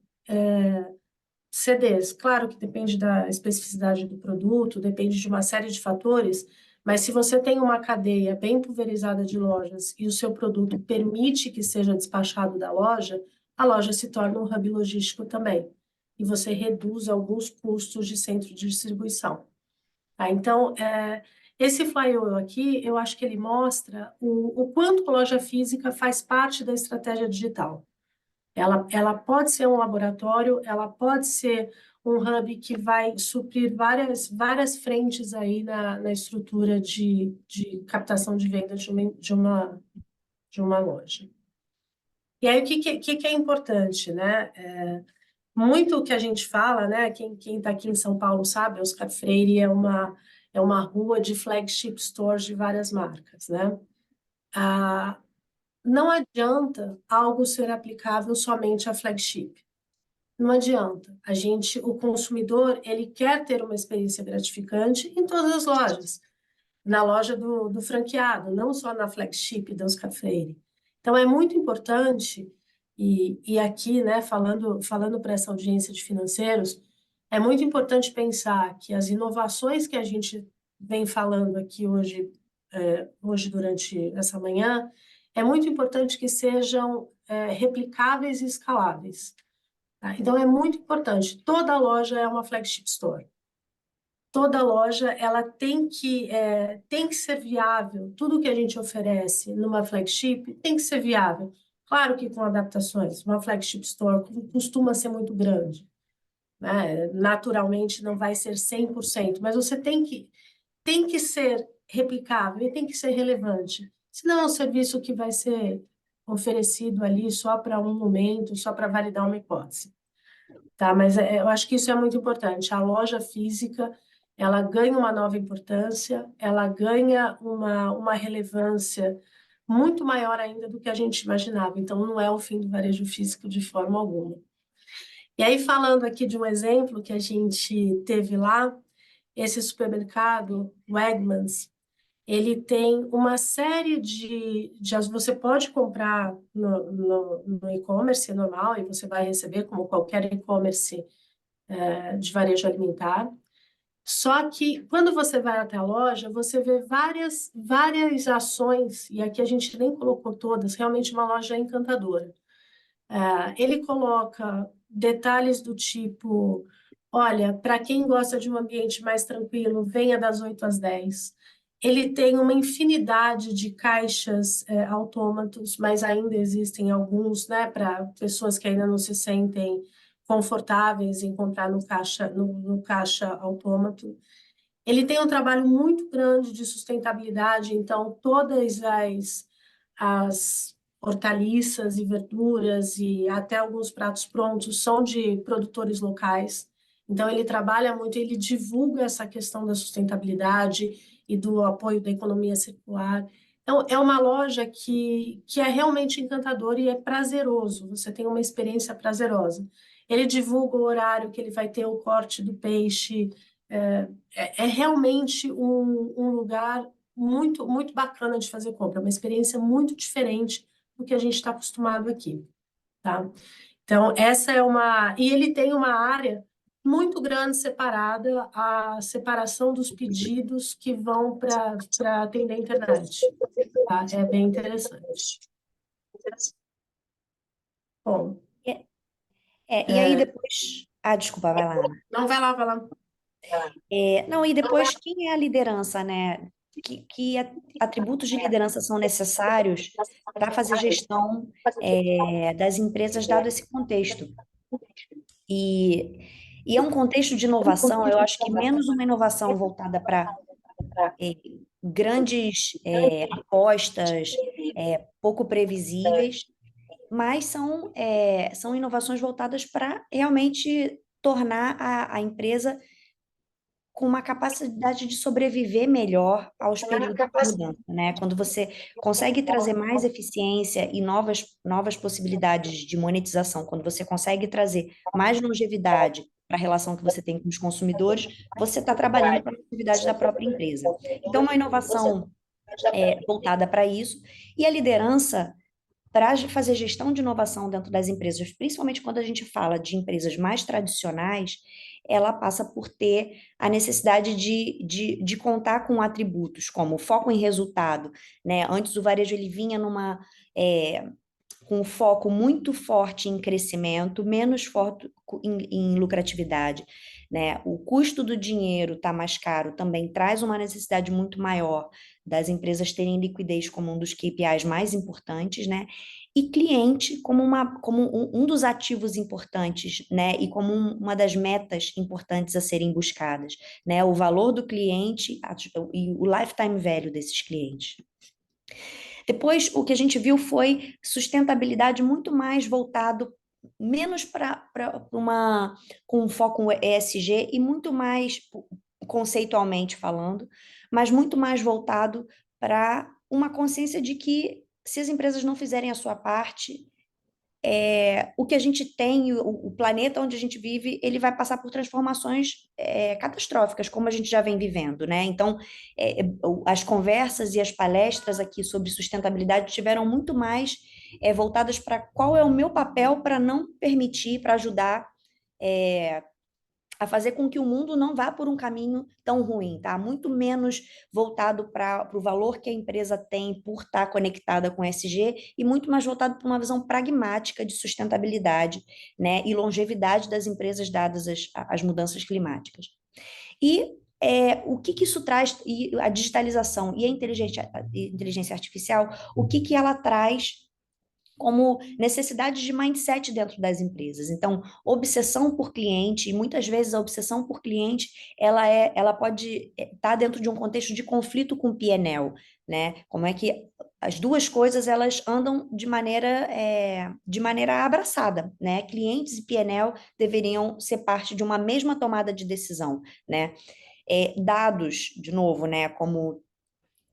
CDs. Claro que depende da especificidade do produto, depende de uma série de fatores, mas se você tem uma cadeia bem pulverizada de lojas e o seu produto permite que seja despachado da loja, a loja se torna um hub logístico também. E você reduz alguns custos de centro de distribuição. Tá? Então, Esse flyover aqui, eu acho que ele mostra o quanto a loja física faz parte da estratégia digital. Ela pode ser um laboratório, ela pode ser um hub que vai suprir várias frentes aí na estrutura de captação de vendas de uma loja. E aí, o que é importante, né? Muito o que a gente fala, né? Quem está aqui em São Paulo sabe, Oscar Freire é uma rua de flagship stores de várias marcas, né? Não adianta algo ser aplicável somente a flagship. Não adianta. O consumidor, ele quer ter uma experiência gratificante em todas as lojas. Na loja do franqueado, não só na flagship da Oscar Freire. Então, é muito importante, e aqui, né, falando para essa audiência de financeiros, é muito importante pensar que as inovações que a gente vem falando aqui hoje durante essa manhã, é muito importante que sejam replicáveis e escaláveis. Tá? Então, é muito importante. Toda loja é uma flagship store. Toda loja ela tem que ser viável. Tudo que a gente oferece numa flagship tem que ser viável. Claro que com adaptações. Uma flagship store costuma ser muito grande, né? Naturalmente não vai ser 100%, mas você tem que ser replicável e tem que ser relevante. Senão é um serviço que vai ser oferecido ali só para um momento, só para validar uma hipótese. Tá? Mas eu acho que isso é muito importante. A loja física, ela ganha uma nova importância, ela ganha uma relevância muito maior ainda do que a gente imaginava. Então, não é o fim do varejo físico de forma alguma. E aí, falando aqui de um exemplo que a gente teve lá, esse supermercado, Wegmans, ele tem uma série você pode comprar no e-commerce normal e você vai receber como qualquer e-commerce de varejo alimentar. Só que quando você vai até a loja, você vê várias ações, e aqui a gente nem colocou todas, realmente uma loja encantadora. Ele coloca detalhes do tipo, olha, para quem gosta de um ambiente mais tranquilo, venha das 8 às 10. Ele tem uma infinidade de caixas autômatos, mas ainda existem alguns, né, para pessoas que ainda não se sentem confortáveis em comprar no caixa autômato. Ele tem um trabalho muito grande de sustentabilidade, então todas as hortaliças e verduras e até alguns pratos prontos são de produtores locais. Então ele trabalha muito, ele divulga essa questão da sustentabilidade e do apoio da economia circular. Então é uma loja que é realmente encantadora e é prazeroso, você tem uma experiência prazerosa. Ele divulga o horário que ele vai ter o corte do peixe, é realmente um lugar muito, muito bacana de fazer compra, uma experiência muito diferente do que a gente está acostumado aqui, tá? Então, essa é uma... E ele tem uma área muito grande separada, a separação dos pedidos que vão para atender a internet, tá? É bem interessante. Bom, E aí depois... Ah, desculpa, vai lá, Ana. não, vai lá, vai lá. Não, e depois, quem é a liderança, né? Que atributos de liderança são necessários para fazer gestão das empresas, dado esse contexto? E é um contexto de inovação, eu acho que menos uma inovação voltada para grandes apostas, pouco previsíveis, mas são inovações voltadas para realmente tornar a empresa com uma capacidade de sobreviver melhor aos períodos de mudança, né? Quando você consegue trazer mais eficiência e novas possibilidades de monetização, quando você consegue trazer mais longevidade para a relação que você tem com os consumidores, você está trabalhando para a longevidade da própria empresa. Então, uma inovação voltada para isso, e a liderança para fazer gestão de inovação dentro das empresas, principalmente quando a gente fala de empresas mais tradicionais, ela passa por ter a necessidade de contar com atributos como foco em resultado, né? Antes o varejo ele vinha com foco muito forte em crescimento, menos forte em lucratividade, né? O custo do dinheiro está mais caro, também traz uma necessidade muito maior das empresas terem liquidez como um dos KPIs mais importantes, né? E cliente como um dos ativos importantes, né? E como uma das metas importantes a serem buscadas, né? O valor do cliente e o lifetime value desses clientes. Depois, o que a gente viu foi sustentabilidade muito mais voltado, menos para com foco ESG e muito mais conceitualmente falando, mas muito mais voltado para uma consciência de que se as empresas não fizerem a sua parte, o que a gente tem, o planeta onde a gente vive, ele vai passar por transformações catastróficas, como a gente já vem vivendo, né? Então, as conversas e as palestras aqui sobre sustentabilidade estiveram muito mais voltadas para qual é o meu papel para não permitir, para ajudar a fazer com que o mundo não vá por um caminho tão ruim, tá? Muito menos voltado para o valor que a empresa tem por estar conectada com ESG e muito mais voltado para uma visão pragmática de sustentabilidade, né? E longevidade das empresas dadas as mudanças climáticas. E o que isso traz, e a digitalização e a inteligência artificial, o que ela traz como necessidades de mindset dentro das empresas. Então, obsessão por cliente, e muitas vezes a obsessão por cliente, ela pode estar dentro de um contexto de conflito com o PNL, né? Como é que as duas coisas elas andam de maneira abraçada, né? Clientes e PNL deveriam ser parte de uma mesma tomada de decisão, né? Dados, de novo, né? Como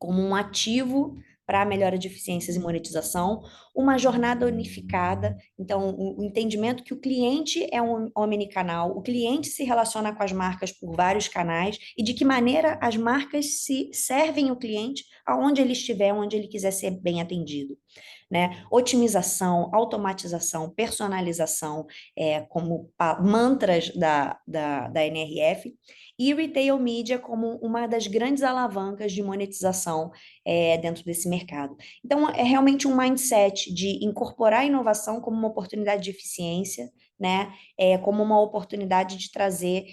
um ativo para a melhora de eficiências e monetização, uma jornada unificada, então o entendimento que o cliente é um omnicanal, o cliente se relaciona com as marcas por vários canais e de que maneira as marcas se servem o cliente aonde ele estiver, onde ele quiser ser bem atendido. Né? Otimização, automatização, personalização, como mantras da NRF, e retail media como uma das grandes alavancas de monetização dentro desse mercado. Então, é realmente um mindset de incorporar a inovação como uma oportunidade de eficiência, né? Como uma oportunidade de trazer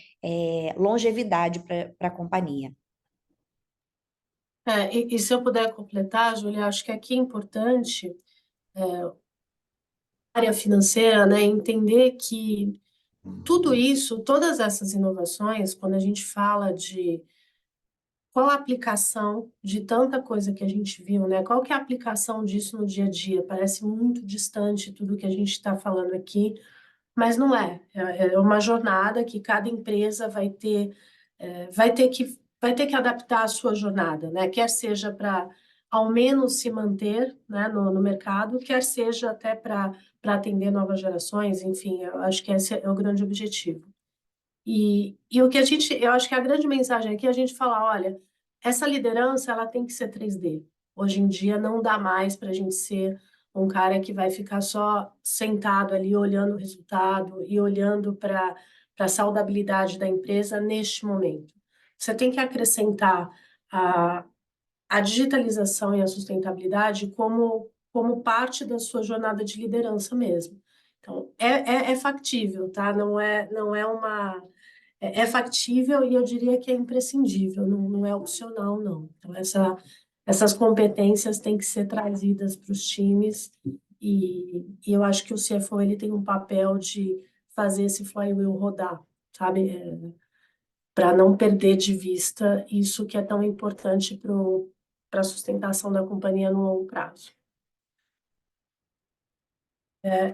longevidade para a companhia. E se eu puder completar, Júlia, acho que aqui é importante a área financeira, né, entender que tudo isso, todas essas inovações, quando a gente fala de qual a aplicação de tanta coisa que a gente viu, né? Qual que é a aplicação disso no dia a dia? Parece muito distante tudo que a gente está falando aqui, mas não é. É uma jornada que cada empresa vai ter que adaptar a sua jornada, né? Quer seja para ao menos se manter, né, no mercado, quer seja até para atender novas gerações, enfim, eu acho que esse é o grande objetivo. E o que eu acho que a grande mensagem aqui é a gente falar, olha, essa liderança ela tem que ser 3D. Hoje em dia não dá mais para a gente ser um cara que vai ficar só sentado ali olhando o resultado e olhando para a saudabilidade da empresa neste momento. Você tem que acrescentar a digitalização e a sustentabilidade como parte da sua jornada de liderança mesmo. Então, é factível, tá? Não é uma... É factível e eu diria que é imprescindível, não é opcional, não. Então, essas competências têm que ser trazidas para os times e eu acho que o CFO ele tem um papel de fazer esse flywheel rodar, sabe? Para não perder de vista isso que é tão importante para a sustentação da companhia no longo prazo.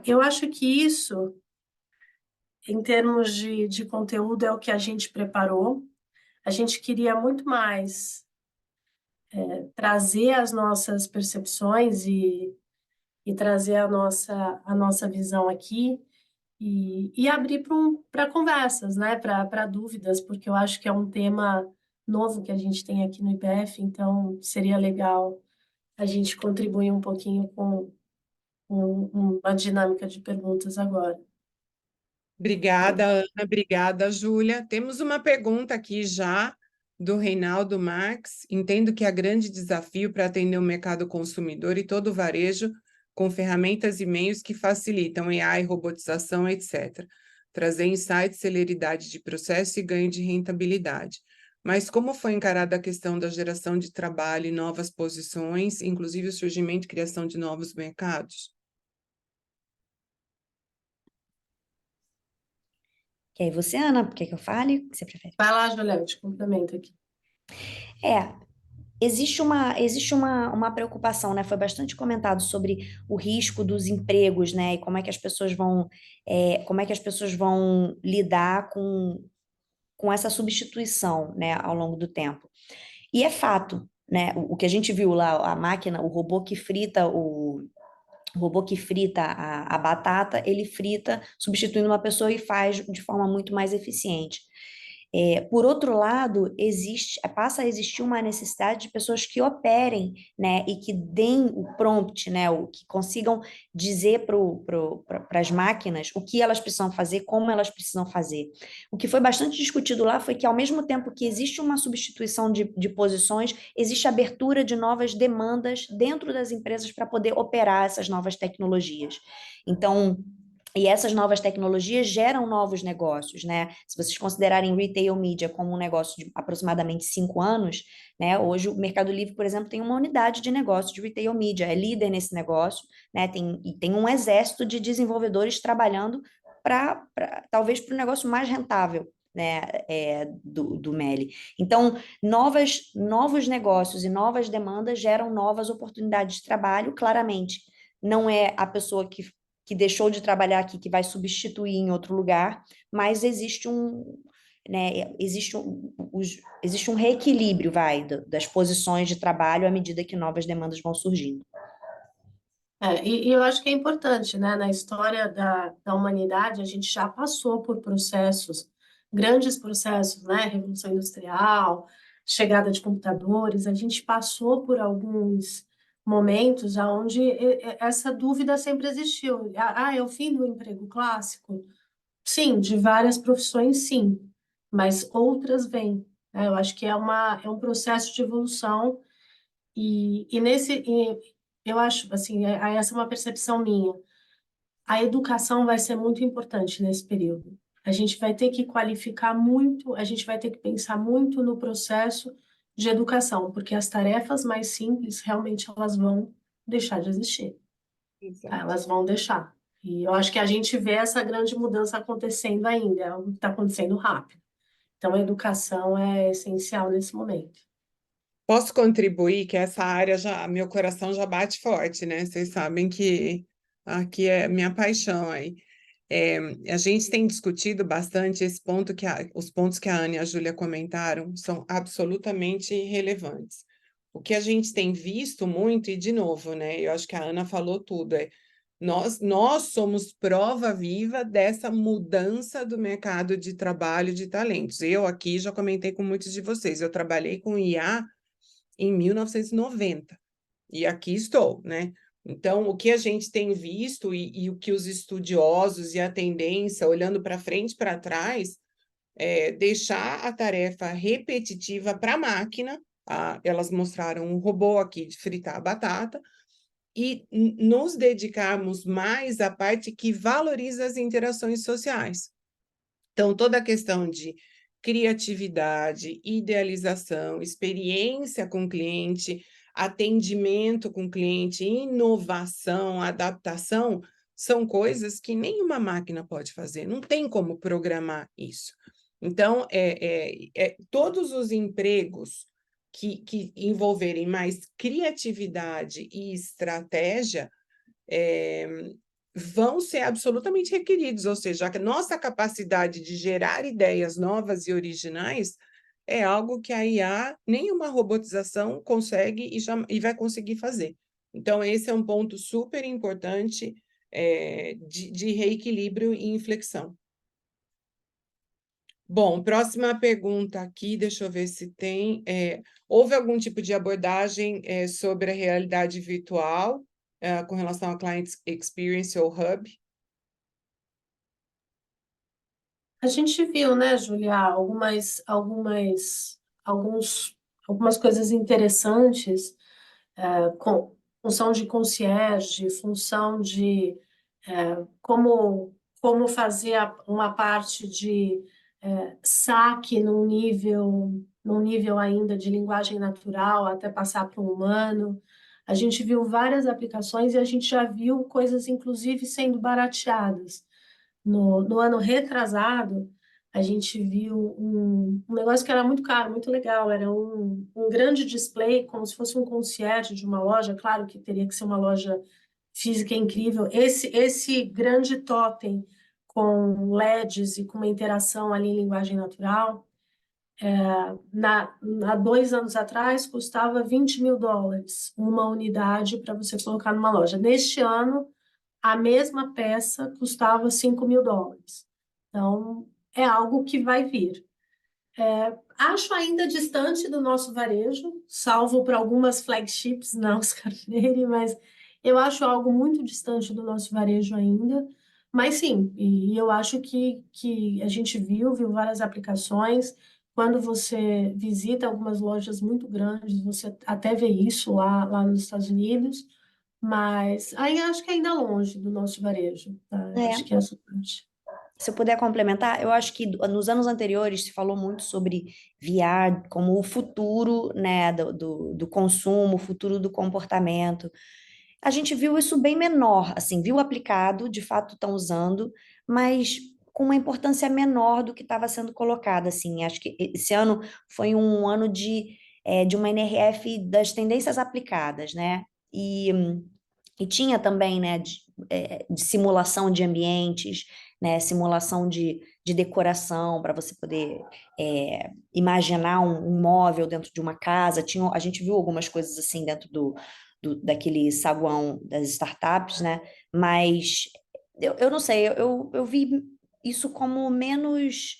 Eu acho que isso, em termos de conteúdo, é o que a gente preparou. A gente queria muito mais trazer as nossas percepções e trazer a nossa visão aqui e abrir para conversas, né? Para dúvidas, porque eu acho que é um tema novo que a gente tem aqui no IBF, então seria legal a gente contribuir um pouquinho com uma dinâmica de perguntas agora. Obrigada, Ana. Obrigada, Júlia. Temos uma pergunta aqui já do Reinaldo Marques. Entendo que há grande desafio para atender o mercado consumidor e todo o varejo com ferramentas e meios que facilitam AI, robotização, etc. Trazer insights, celeridade de processo e ganho de rentabilidade. Mas como foi encarada a questão da geração de trabalho e novas posições, inclusive o surgimento e criação de novos mercados? E aí você, Ana, quer que eu fale? O que você prefere? Vai lá, Juliana, eu te complemento aqui. Existe uma preocupação, né? Foi bastante comentado sobre o risco dos empregos, né? E como é que as pessoas vão lidar com essa substituição, né, ao longo do tempo. E é fato, né? O que a gente viu lá, a máquina, o robô que frita a batata, ele frita substituindo uma pessoa e faz de forma muito mais eficiente. Por outro lado, passa a existir uma necessidade de pessoas que operem, né, e que deem o prompt, né, o que consigam dizer para as máquinas o que elas precisam fazer, como elas precisam fazer. O que foi bastante discutido lá foi que, ao mesmo tempo que existe uma substituição de posições, existe abertura de novas demandas dentro das empresas para poder operar essas novas tecnologias. Então, e essas novas tecnologias geram novos negócios, né? Se vocês considerarem retail media como um negócio de aproximadamente 5 anos, né? Hoje o Mercado Livre, por exemplo, tem uma unidade de negócio de retail media, é líder nesse negócio, né? Tem um exército de desenvolvedores trabalhando talvez para o negócio mais rentável, né? Do Meli. Então, novos negócios e novas demandas geram novas oportunidades de trabalho, claramente. Não é a pessoa que deixou de trabalhar aqui, que vai substituir em outro lugar, mas né, existe um reequilíbrio, das posições de trabalho à medida que novas demandas vão surgindo. E eu acho que é importante, né? Na história da humanidade, a gente já passou por processos, grandes processos, né? Revolução Industrial, chegada de computadores, a gente passou por alguns momentos onde essa dúvida sempre existiu. É o fim do emprego clássico? Sim, de várias profissões, sim, mas outras vêm, né? Eu acho que é um processo de evolução e eu acho, assim, essa é uma percepção minha. A educação vai ser muito importante nesse período. A gente vai ter que qualificar muito, a gente vai ter que pensar muito no processo de educação, porque as tarefas mais simples realmente elas vão deixar de existir, tá? Exato. Elas vão deixar. E eu acho que a gente vê essa grande mudança acontecendo ainda, é algo que está acontecendo rápido. Então, a educação é essencial nesse momento. Posso contribuir que essa área meu coração já bate forte, né? Vocês sabem que aqui é minha paixão aí. A gente tem discutido bastante esse ponto os pontos que a Ana e a Júlia comentaram são absolutamente relevantes. O que a gente tem visto muito, e de novo, né? Eu acho que a Ana falou tudo, nós somos prova viva dessa mudança do mercado de trabalho de talentos. Eu aqui já comentei com muitos de vocês, eu trabalhei com IA em 1990 e aqui estou, né? Então, o que a gente tem visto e o que os estudiosos e a tendência, olhando para frente e para trás, é deixar a tarefa repetitiva para a máquina. Elas mostraram um robô aqui de fritar a batata, e nos dedicarmos mais à parte que valoriza as interações sociais. Então, toda a questão de criatividade, idealização, experiência com o cliente, atendimento com o cliente, inovação, adaptação, são coisas que nenhuma máquina pode fazer, não tem como programar isso. Então, todos os empregos que envolverem mais criatividade e estratégia vão ser absolutamente requeridos, ou seja, a nossa capacidade de gerar ideias novas e originais é algo que a IA, nenhuma robotização consegue e vai conseguir fazer. Então, esse é um ponto super importante de reequilíbrio e inflexão. Bom, próxima pergunta aqui, deixa eu ver se tem. Houve algum tipo de abordagem sobre a realidade virtual com relação ao Client Experience ou Hub? A gente viu, né, Julia, algumas coisas interessantes função de concierge, função de como fazer uma parte de saque num nível ainda de linguagem natural, até passar para o humano. A gente viu várias aplicações e a gente já viu coisas, inclusive, sendo barateadas. No ano retrasado, a gente viu um negócio que era muito caro, muito legal. Era um grande display, como se fosse um concierge de uma loja. Claro que teria que ser uma loja física incrível. Esse grande totem com LEDs e com uma interação ali em linguagem natural, há 2 anos atrás, custava US$ 20.000, uma unidade para você colocar numa loja. Neste ano, a mesma peça custava US$ 5.000. Então, é algo que vai vir. Acho ainda distante do nosso varejo, salvo para algumas flagships, não Scarpneri, mas eu acho algo muito distante do nosso varejo ainda. Mas sim, e eu acho que a gente viu várias aplicações. Quando você visita algumas lojas muito grandes, você até vê isso lá nos Estados Unidos, mas aí acho que é ainda longe do nosso varejo, tá? Eu acho que é essa parte. Se eu puder complementar, eu acho que nos anos anteriores se falou muito sobre VR como o futuro, né, do consumo, o futuro do comportamento. A gente viu isso bem menor, assim, viu aplicado, de fato estão usando, mas com uma importância menor do que estava sendo colocada, assim. Acho que esse ano foi um ano de uma NRF das tendências aplicadas, né? E tinha também, né, de simulação de ambientes, né, simulação de decoração para você poder imaginar um móvel dentro de uma casa. A gente viu algumas coisas assim dentro daquele saguão das startups, né? Mas eu não sei, eu vi isso como menos,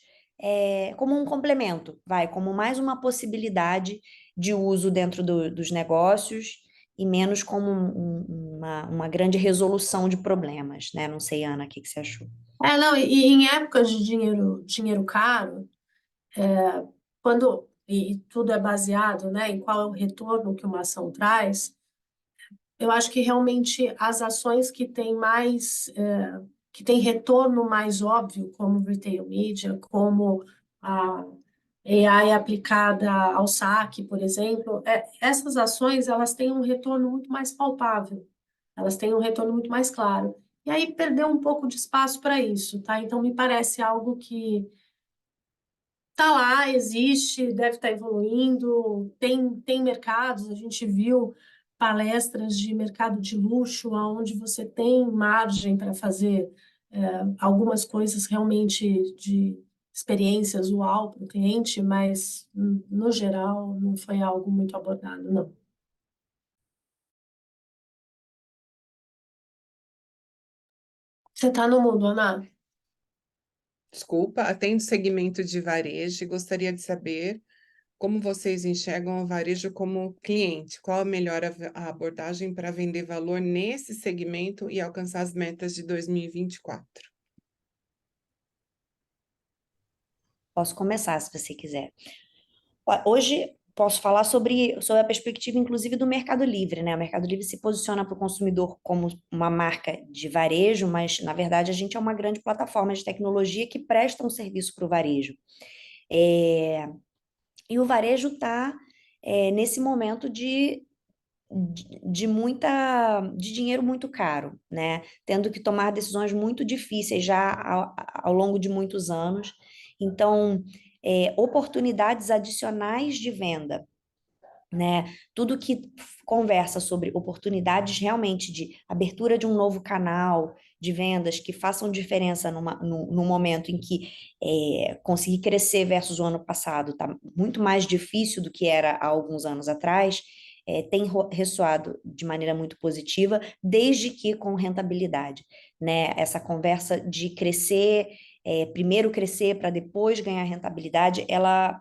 como um complemento, como mais uma possibilidade de uso dentro dos negócios e menos como uma grande resolução de problemas, né? Não sei, Ana, o que que você achou? Não, e em épocas de dinheiro caro, e tudo é baseado, né, em qual é o retorno que uma ação traz, eu acho que realmente as ações que têm retorno mais óbvio, como retail media, como a AI aplicada ao saque, por exemplo, essas ações elas têm um retorno muito mais palpável, elas têm um retorno muito mais claro. E aí perdeu um pouco de espaço para isso, tá? Então me parece algo que está lá, existe, deve estar evoluindo, tem mercados, a gente viu palestras de mercado de luxo, onde você tem margem para fazer algumas coisas realmente de experiências uau para o cliente, mas no geral não foi algo muito abordado, não. Você está no mundo, Ana? Desculpa, atendo segmento de varejo e gostaria de saber como vocês enxergam o varejo como cliente. Qual a melhor a abordagem para vender valor nesse segmento e alcançar as metas de 2024? Posso começar, se você quiser. Hoje posso falar sobre a perspectiva, inclusive, do Mercado Livre, né? O Mercado Livre se posiciona para o consumidor como uma marca de varejo, mas, na verdade, a gente é uma grande plataforma de tecnologia que presta um serviço para o varejo. E o varejo está nesse momento de dinheiro muito caro, né? Tendo que tomar decisões muito difíceis já ao longo de muitos anos. Então, oportunidades adicionais de venda, né? Tudo que conversa sobre oportunidades realmente de abertura de um novo canal de vendas que façam diferença no momento em que conseguir crescer versus o ano passado está muito mais difícil do que era há alguns anos atrás, tem ressoado de maneira muito positiva, desde que com rentabilidade, né? Essa conversa de crescer, primeiro crescer para depois ganhar rentabilidade, ela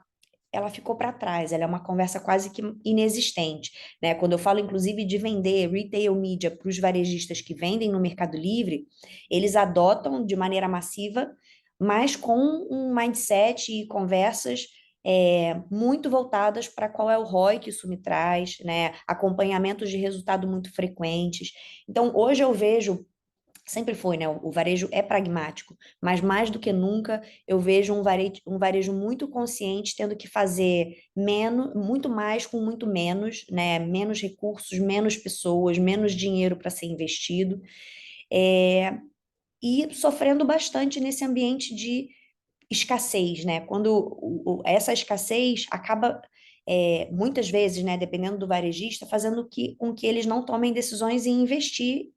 ficou para trás, ela é uma conversa quase que inexistente, né? Quando eu falo, inclusive, de vender retail media para os varejistas que vendem no Mercado Livre, eles adotam de maneira massiva, mas com um mindset e conversas muito voltadas para qual é o ROI que isso me traz, né? Acompanhamentos de resultado muito frequentes. Então, hoje eu vejo, sempre foi, né? O varejo é pragmático, mas mais do que nunca eu vejo um varejo muito consciente, tendo que fazer menos, muito mais com muito menos, né? Menos recursos, menos pessoas, menos dinheiro para ser investido, é, e sofrendo bastante nesse ambiente de escassez, né? Quando essa escassez acaba muitas vezes, né, dependendo do varejista, fazendo com que eles não tomem decisões em investir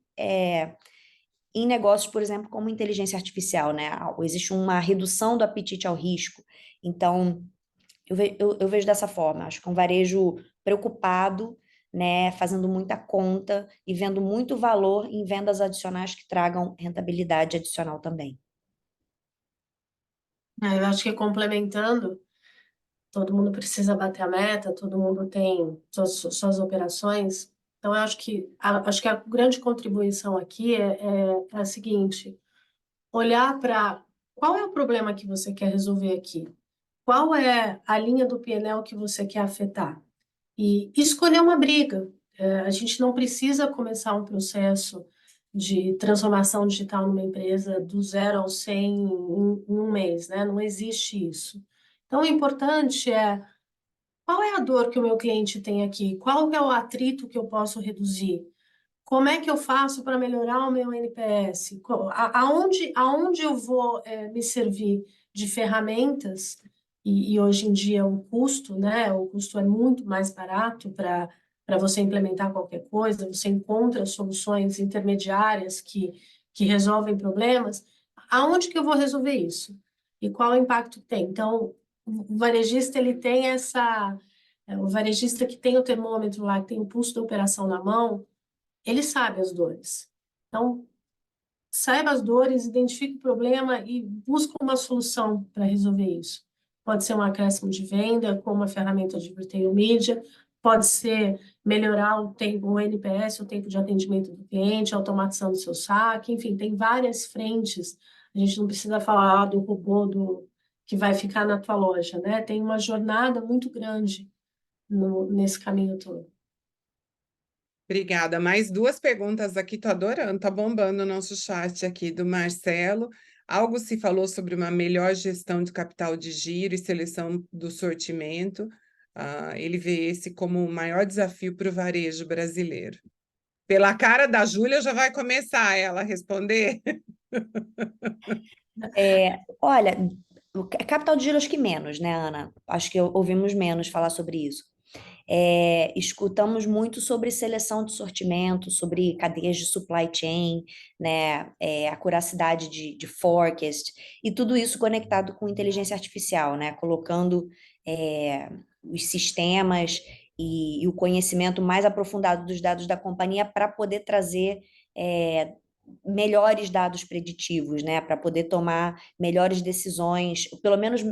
em negócios, por exemplo, como inteligência artificial, né? Existe uma redução do apetite ao risco. Então, eu vejo dessa forma. Acho que é um varejo preocupado, né? Fazendo muita conta e vendo muito valor em vendas adicionais que tragam rentabilidade adicional também. Eu acho que complementando, todo mundo precisa bater a meta, todo mundo tem suas operações. Então, eu acho que a grande contribuição aqui é a seguinte: olhar para qual é o problema que você quer resolver aqui, qual é a linha do PNL que você quer afetar, e escolher uma briga. A gente não precisa começar um processo de transformação digital numa empresa do 0 ao 100 em um mês, né? Não existe isso. Então, o importante é qual é a dor que o meu cliente tem aqui? Qual é o atrito que eu posso reduzir? Como é que eu faço para melhorar o meu NPS? Aonde eu vou me servir de ferramentas? E hoje em dia o custo, né? O custo é muito mais barato para você implementar qualquer coisa. Você encontra soluções intermediárias que resolvem problemas. Aonde que eu vou resolver isso? E qual o impacto tem? Então, o varejista ele tem o varejista que tem o termômetro lá, que tem o pulso da operação na mão, ele sabe as dores. Então, saiba as dores, identifique o problema e busque uma solução para resolver isso. Pode ser um acréscimo de venda com uma ferramenta de retail media, pode ser melhorar o tempo, o NPS, o tempo de atendimento do cliente, automatização do seu saque, enfim, tem várias frentes. A gente não precisa falar do robô que vai ficar na tua loja, né? Tem uma jornada muito grande nesse caminho todo. Obrigada. Mais duas perguntas aqui, tô adorando, tá bombando o nosso chat aqui do Marcelo. Algo se falou sobre uma melhor gestão de capital de giro e seleção do sortimento. Ele vê esse como o maior desafio para o varejo brasileiro. Pela cara da Júlia, já vai começar ela a responder. Olha, capital de giro acho que menos, né, Ana? Acho que ouvimos menos falar sobre isso. Escutamos muito sobre seleção de sortimento, sobre cadeias de supply chain, né, a curacidade de forecast, e tudo isso conectado com inteligência artificial, né, colocando os sistemas e o conhecimento mais aprofundado dos dados da companhia para poder trazer melhores dados preditivos, né, para poder tomar melhores decisões, pelo menos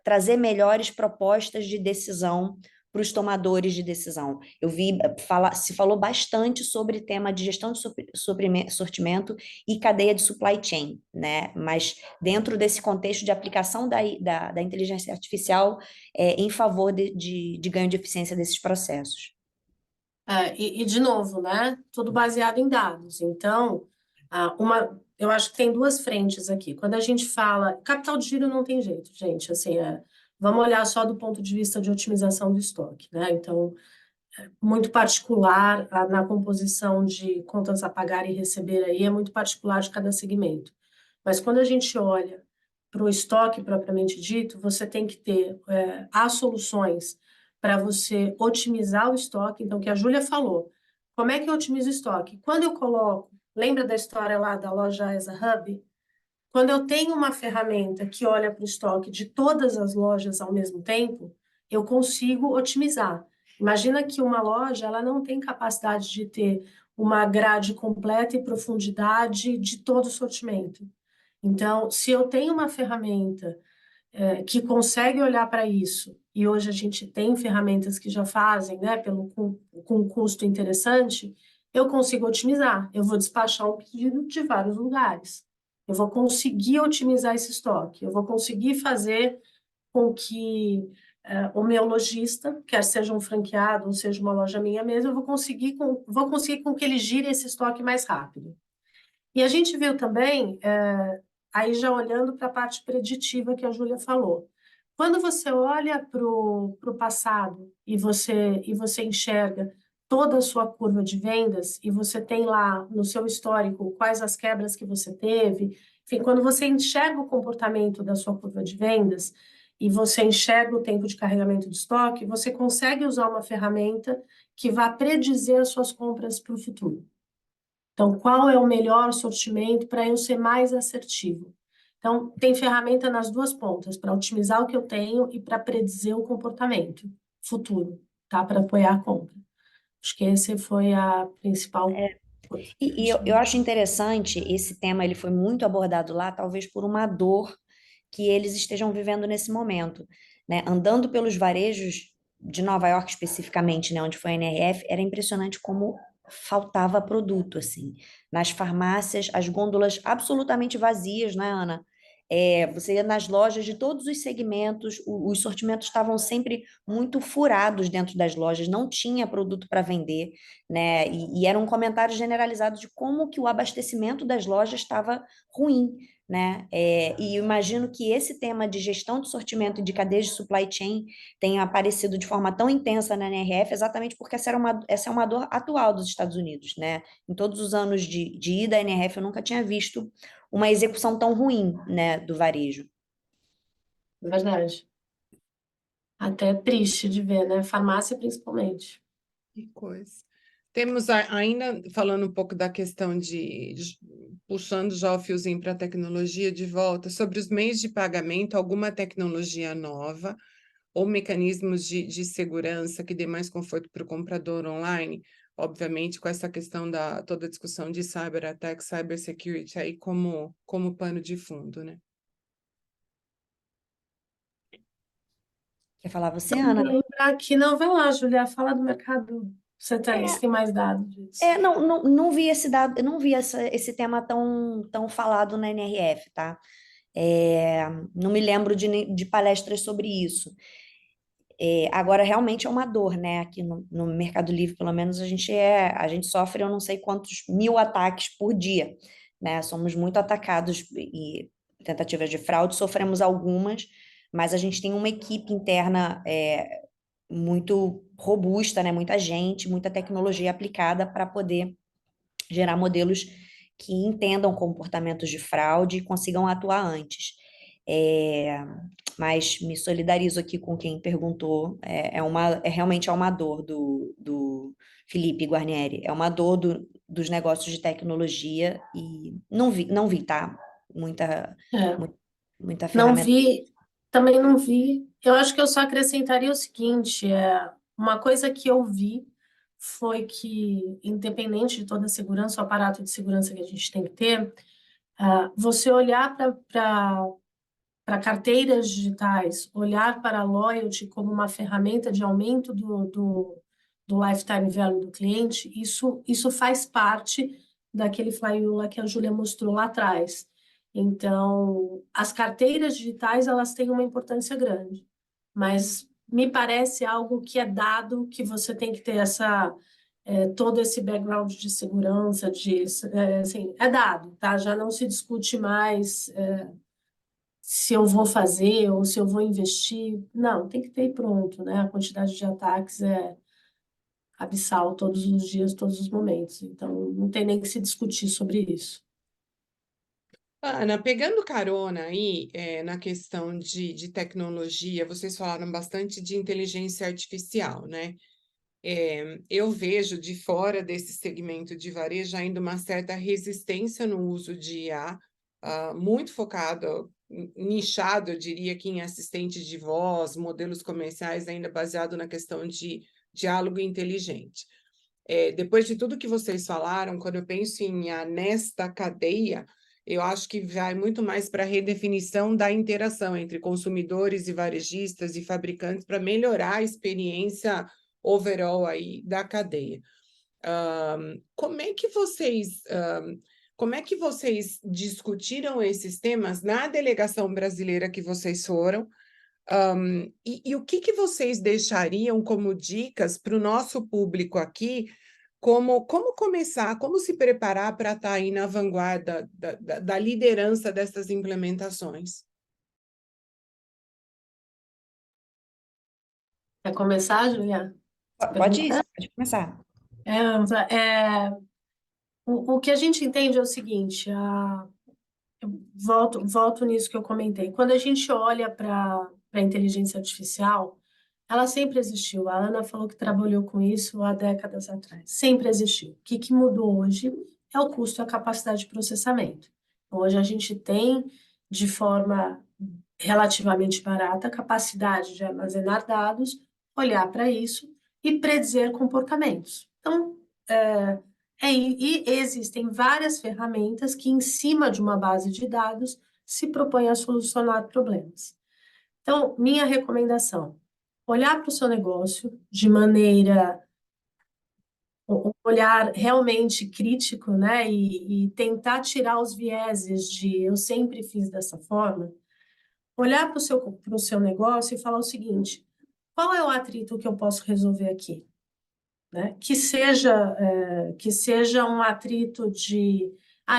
trazer melhores propostas de decisão para os tomadores de decisão. Eu vi se falou bastante sobre tema de gestão de sortimento e cadeia de supply chain, né? Mas dentro desse contexto de aplicação da inteligência artificial em favor de ganho de eficiência desses processos. De novo, né? Tudo baseado em dados. Então, eu acho que tem duas frentes aqui. Quando a gente fala, capital de giro não tem jeito, gente. Assim, vamos olhar só do ponto de vista de otimização do estoque, né? Então, muito particular na composição de contas a pagar e receber aí, é muito particular de cada segmento. Mas quando a gente olha para o estoque propriamente dito, você tem que ter as soluções para você otimizar o estoque. Então, o que a Júlia falou, como é que eu otimizo o estoque? Quando eu coloco, lembra da história lá da loja as a Hub? Quando eu tenho uma ferramenta que olha para o estoque de todas as lojas ao mesmo tempo, eu consigo otimizar. Imagina que uma loja ela não tem capacidade de ter uma grade completa e profundidade de todo o sortimento. Então, se eu tenho uma ferramenta que consegue olhar para isso, e hoje a gente tem ferramentas que já fazem, né, com um custo interessante, eu consigo otimizar. Eu vou despachar um pedido de vários lugares. Eu vou conseguir otimizar esse estoque. Eu vou conseguir fazer com que o meu lojista, quer seja um franqueado ou seja uma loja minha mesma, eu vou conseguir com que ele gire esse estoque mais rápido. E a gente viu também, aí já olhando para a parte preditiva que a Júlia falou, quando você olha para o passado e você enxerga toda a sua curva de vendas e você tem lá no seu histórico quais as quebras que você teve, enfim, quando você enxerga o comportamento da sua curva de vendas e você enxerga o tempo de carregamento de estoque, você consegue usar uma ferramenta que vai predizer as suas compras para o futuro. Então, qual é o melhor sortimento para eu ser mais assertivo? Então, tem ferramenta nas duas pontas, para otimizar o que eu tenho e para predizer o comportamento futuro, tá? Para apoiar a compra. Acho que esse foi a principal coisa que a E gente eu acho viu. interessante, esse tema ele foi muito abordado lá, talvez por uma dor que eles estejam vivendo nesse momento, né? Andando pelos varejos de Nova York especificamente, né, onde foi a NRF, era impressionante como faltava produto, assim. Nas farmácias, as gôndolas absolutamente vazias, né, Ana? Você ia nas lojas de todos os segmentos, os sortimentos estavam sempre muito furados dentro das lojas, não tinha produto para vender, né? E era um comentário generalizado de como que o abastecimento das lojas estava ruim, né? E eu imagino que esse tema de gestão de sortimento e de cadeias de supply chain tenha aparecido de forma tão intensa na NRF, exatamente porque essa é uma dor atual dos Estados Unidos, né? Em todos os anos de ida à NRF, eu nunca tinha visto uma execução tão ruim, né, do varejo. Verdade. Até triste de ver, né? Farmácia principalmente. Que coisa. Temos ainda falando um pouco da questão puxando já o fiozinho para a tecnologia de volta, sobre os meios de pagamento, alguma tecnologia nova ou mecanismos de segurança que dê mais conforto para o comprador online, obviamente com essa questão da toda a discussão de cyber attack, cyber security aí como pano de fundo, né? Quer falar você, Vamos Ana? lembrar que não, vai lá, Julia, fala do mercado. Você tem mais dados disso. Não vi esse dado, eu não vi esse tema tão falado na NRF, tá? Não me lembro de palestras sobre isso. Agora, realmente é uma dor, né? Aqui no Mercado Livre, pelo menos, a gente sofre eu não sei quantos mil ataques por dia, né? Somos muito atacados e tentativas de fraude, sofremos algumas, mas a gente tem uma equipe interna muito robusta, né? Muita gente, muita tecnologia aplicada para poder gerar modelos que entendam comportamentos de fraude e consigam atuar antes. É, mas me solidarizo aqui com quem perguntou. Realmente é uma dor do Felipe Guarnieri, é uma dor dos negócios de tecnologia e não vi, tá? Muita, É. mu- muita Não ferramenta. vi, também não vi. Eu acho que eu só acrescentaria o seguinte, uma coisa que eu vi foi que, independente de toda a segurança, o aparato de segurança que a gente tem que ter, você olhar para carteiras digitais, olhar para a loyalty como uma ferramenta de aumento do lifetime value do cliente, isso faz parte daquele flywheel lá que a Júlia mostrou lá atrás. Então, as carteiras digitais, elas têm uma importância grande, mas me parece algo que é dado, que você tem que ter todo esse background de segurança, assim, é dado, tá? Já não se discute mais se eu vou fazer ou se eu vou investir. Não, tem que ter pronto, né? A quantidade de ataques é abissal todos os dias, todos os momentos. Então, não tem nem que se discutir sobre isso. Ana, pegando carona aí na questão de tecnologia, vocês falaram bastante de inteligência artificial, né? Eu vejo de fora desse segmento de varejo ainda uma certa resistência no uso de IA, muito focado, nichado, eu diria que em assistente de voz, modelos comerciais, ainda baseado na questão de diálogo inteligente. Depois de tudo que vocês falaram, quando eu penso em IA nesta cadeia, eu acho que vai muito mais para a redefinição da interação entre consumidores e varejistas e fabricantes para melhorar a experiência overall aí da cadeia. Como é que vocês discutiram esses temas na delegação brasileira que vocês foram? E o que vocês deixariam como dicas para o nosso público aqui, como começar, como se preparar para estar aí na vanguarda da liderança dessas implementações? Quer começar, Julia? Pode ir, Pergunta? pode começar. O que a gente entende é o seguinte, volto nisso que eu comentei. Quando a gente olha para a inteligência artificial, ela sempre existiu. A Ana falou que trabalhou com isso há décadas atrás. Sempre existiu. O que mudou hoje é o custo e a capacidade de processamento. Hoje a gente tem, de forma relativamente barata, a capacidade de armazenar dados, olhar para isso e predizer comportamentos. Então, e existem várias ferramentas que, em cima de uma base de dados, se propõem a solucionar problemas. Então, minha recomendação, olhar para o seu negócio de maneira, um olhar realmente crítico, né? E tentar tirar os vieses de eu sempre fiz dessa forma, olhar para o seu negócio e falar o seguinte, qual é o atrito que eu posso resolver aqui? Né? Que seja um atrito de,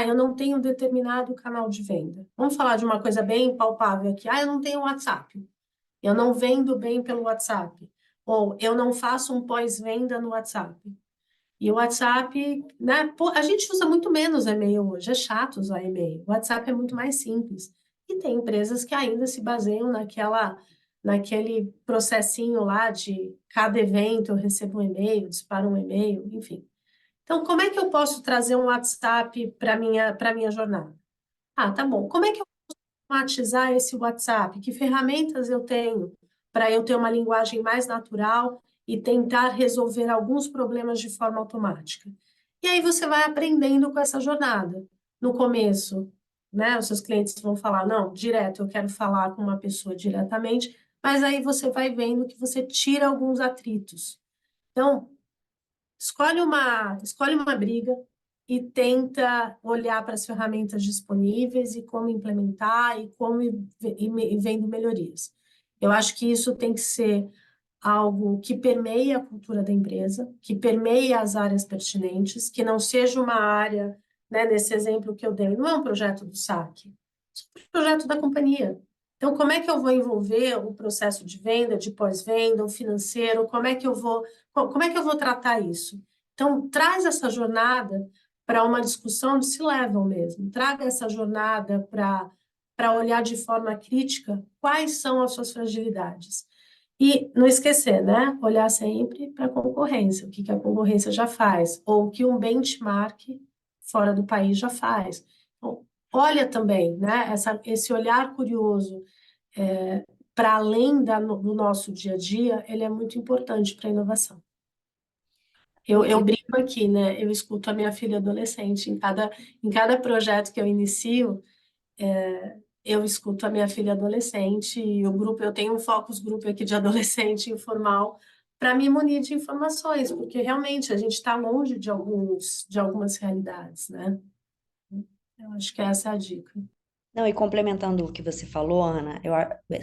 eu não tenho determinado canal de venda. Vamos falar de uma coisa bem palpável aqui. Eu não tenho WhatsApp. Eu não vendo bem pelo WhatsApp. Ou eu não faço um pós-venda no WhatsApp. E o WhatsApp, né? Pô, a gente usa muito menos e-mail hoje. É chato usar e-mail. O WhatsApp é muito mais simples. E tem empresas que ainda se baseiam naquele processinho lá de cada evento eu recebo um e-mail, disparo um e-mail, enfim. Então, como é que eu posso trazer um WhatsApp para minha jornada? Tá bom. Como é que eu automatizar esse WhatsApp? Que ferramentas eu tenho para eu ter uma linguagem mais natural e tentar resolver alguns problemas de forma automática? E aí você vai aprendendo com essa jornada. No começo, né, os seus clientes vão falar, não, direto, eu quero falar com uma pessoa diretamente, mas aí você vai vendo que você tira alguns atritos. Então, escolhe uma briga e tenta olhar para as ferramentas disponíveis e como implementar e vendo melhorias. Eu acho que isso tem que ser algo que permeie a cultura da empresa, que permeie as áreas pertinentes, que não seja uma área, né, nesse exemplo que eu dei, não é um projeto do SAC, é um projeto da companhia. Então, como é que eu vou envolver o processo de venda, de pós-venda, o financeiro, como é que eu vou tratar isso? Então, traz essa jornada para uma discussão de C-level mesmo, traga essa jornada para olhar de forma crítica quais são as suas fragilidades. E não esquecer, né? Olhar sempre para a concorrência, o que a concorrência já faz, ou o que um benchmark fora do país já faz. Então, olha também, né? Esse olhar curioso para além do nosso dia a dia, ele é muito importante para a inovação. Eu brinco aqui, né? Eu escuto a minha filha adolescente. Em cada projeto que eu inicio, eu escuto a minha filha adolescente e o grupo, eu tenho um focus group aqui de adolescente informal para me munir de informações, porque realmente a gente está longe de algumas realidades, né? Eu acho que essa é a dica. Não, e complementando o que você falou, Ana,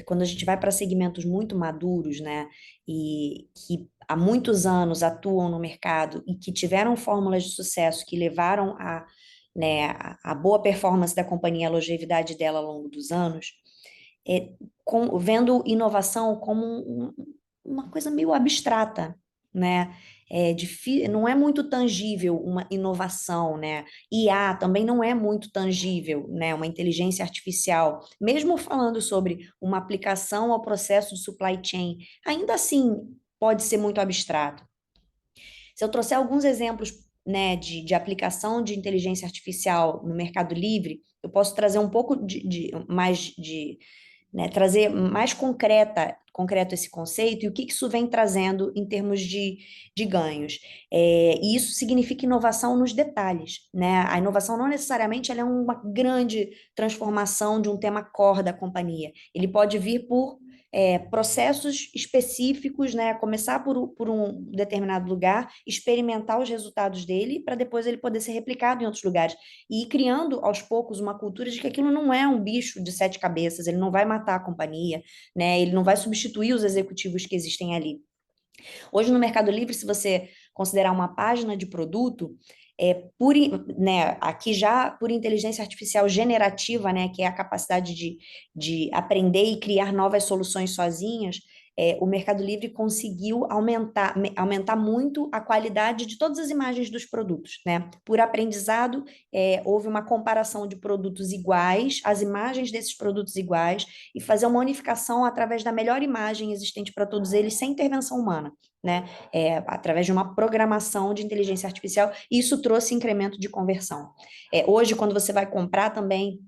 quando a gente vai para segmentos muito maduros, né, e que há muitos anos atuam no mercado e que tiveram fórmulas de sucesso que levaram né, a boa performance da companhia, a longevidade dela ao longo dos anos, vendo inovação como uma coisa meio abstrata, né? Não é muito tangível uma inovação, né? IA também não é muito tangível, né? Uma inteligência artificial, mesmo falando sobre uma aplicação ao processo de supply chain, ainda assim pode ser muito abstrato. Se eu trouxer alguns exemplos, né, de aplicação de inteligência artificial no Mercado Livre, eu posso trazer um pouco mais né, trazer mais concreto esse conceito e o que isso vem trazendo em termos de ganhos. E isso significa inovação nos detalhes, né? A inovação não necessariamente ela é uma grande transformação de um tema core da companhia. Ele pode vir por processos específicos, né? Começar por um determinado lugar, experimentar os resultados dele, para depois ele poder ser replicado em outros lugares. E ir criando, aos poucos, uma cultura de que aquilo não é um bicho de 7 cabeças, ele não vai matar a companhia, né? Ele não vai substituir os executivos que existem ali. Hoje no Mercado Livre, se você considerar uma página de produto, né, aqui já por inteligência artificial generativa, né, que é a capacidade de aprender e criar novas soluções sozinhas, o Mercado Livre conseguiu aumentar muito a qualidade de todas as imagens dos produtos, né? Por aprendizado, houve uma comparação de produtos iguais, as imagens desses produtos iguais, e fazer uma unificação através da melhor imagem existente para todos eles, sem intervenção humana, né? Através de uma programação de inteligência artificial, e isso trouxe incremento de conversão. Hoje, quando você vai comprar também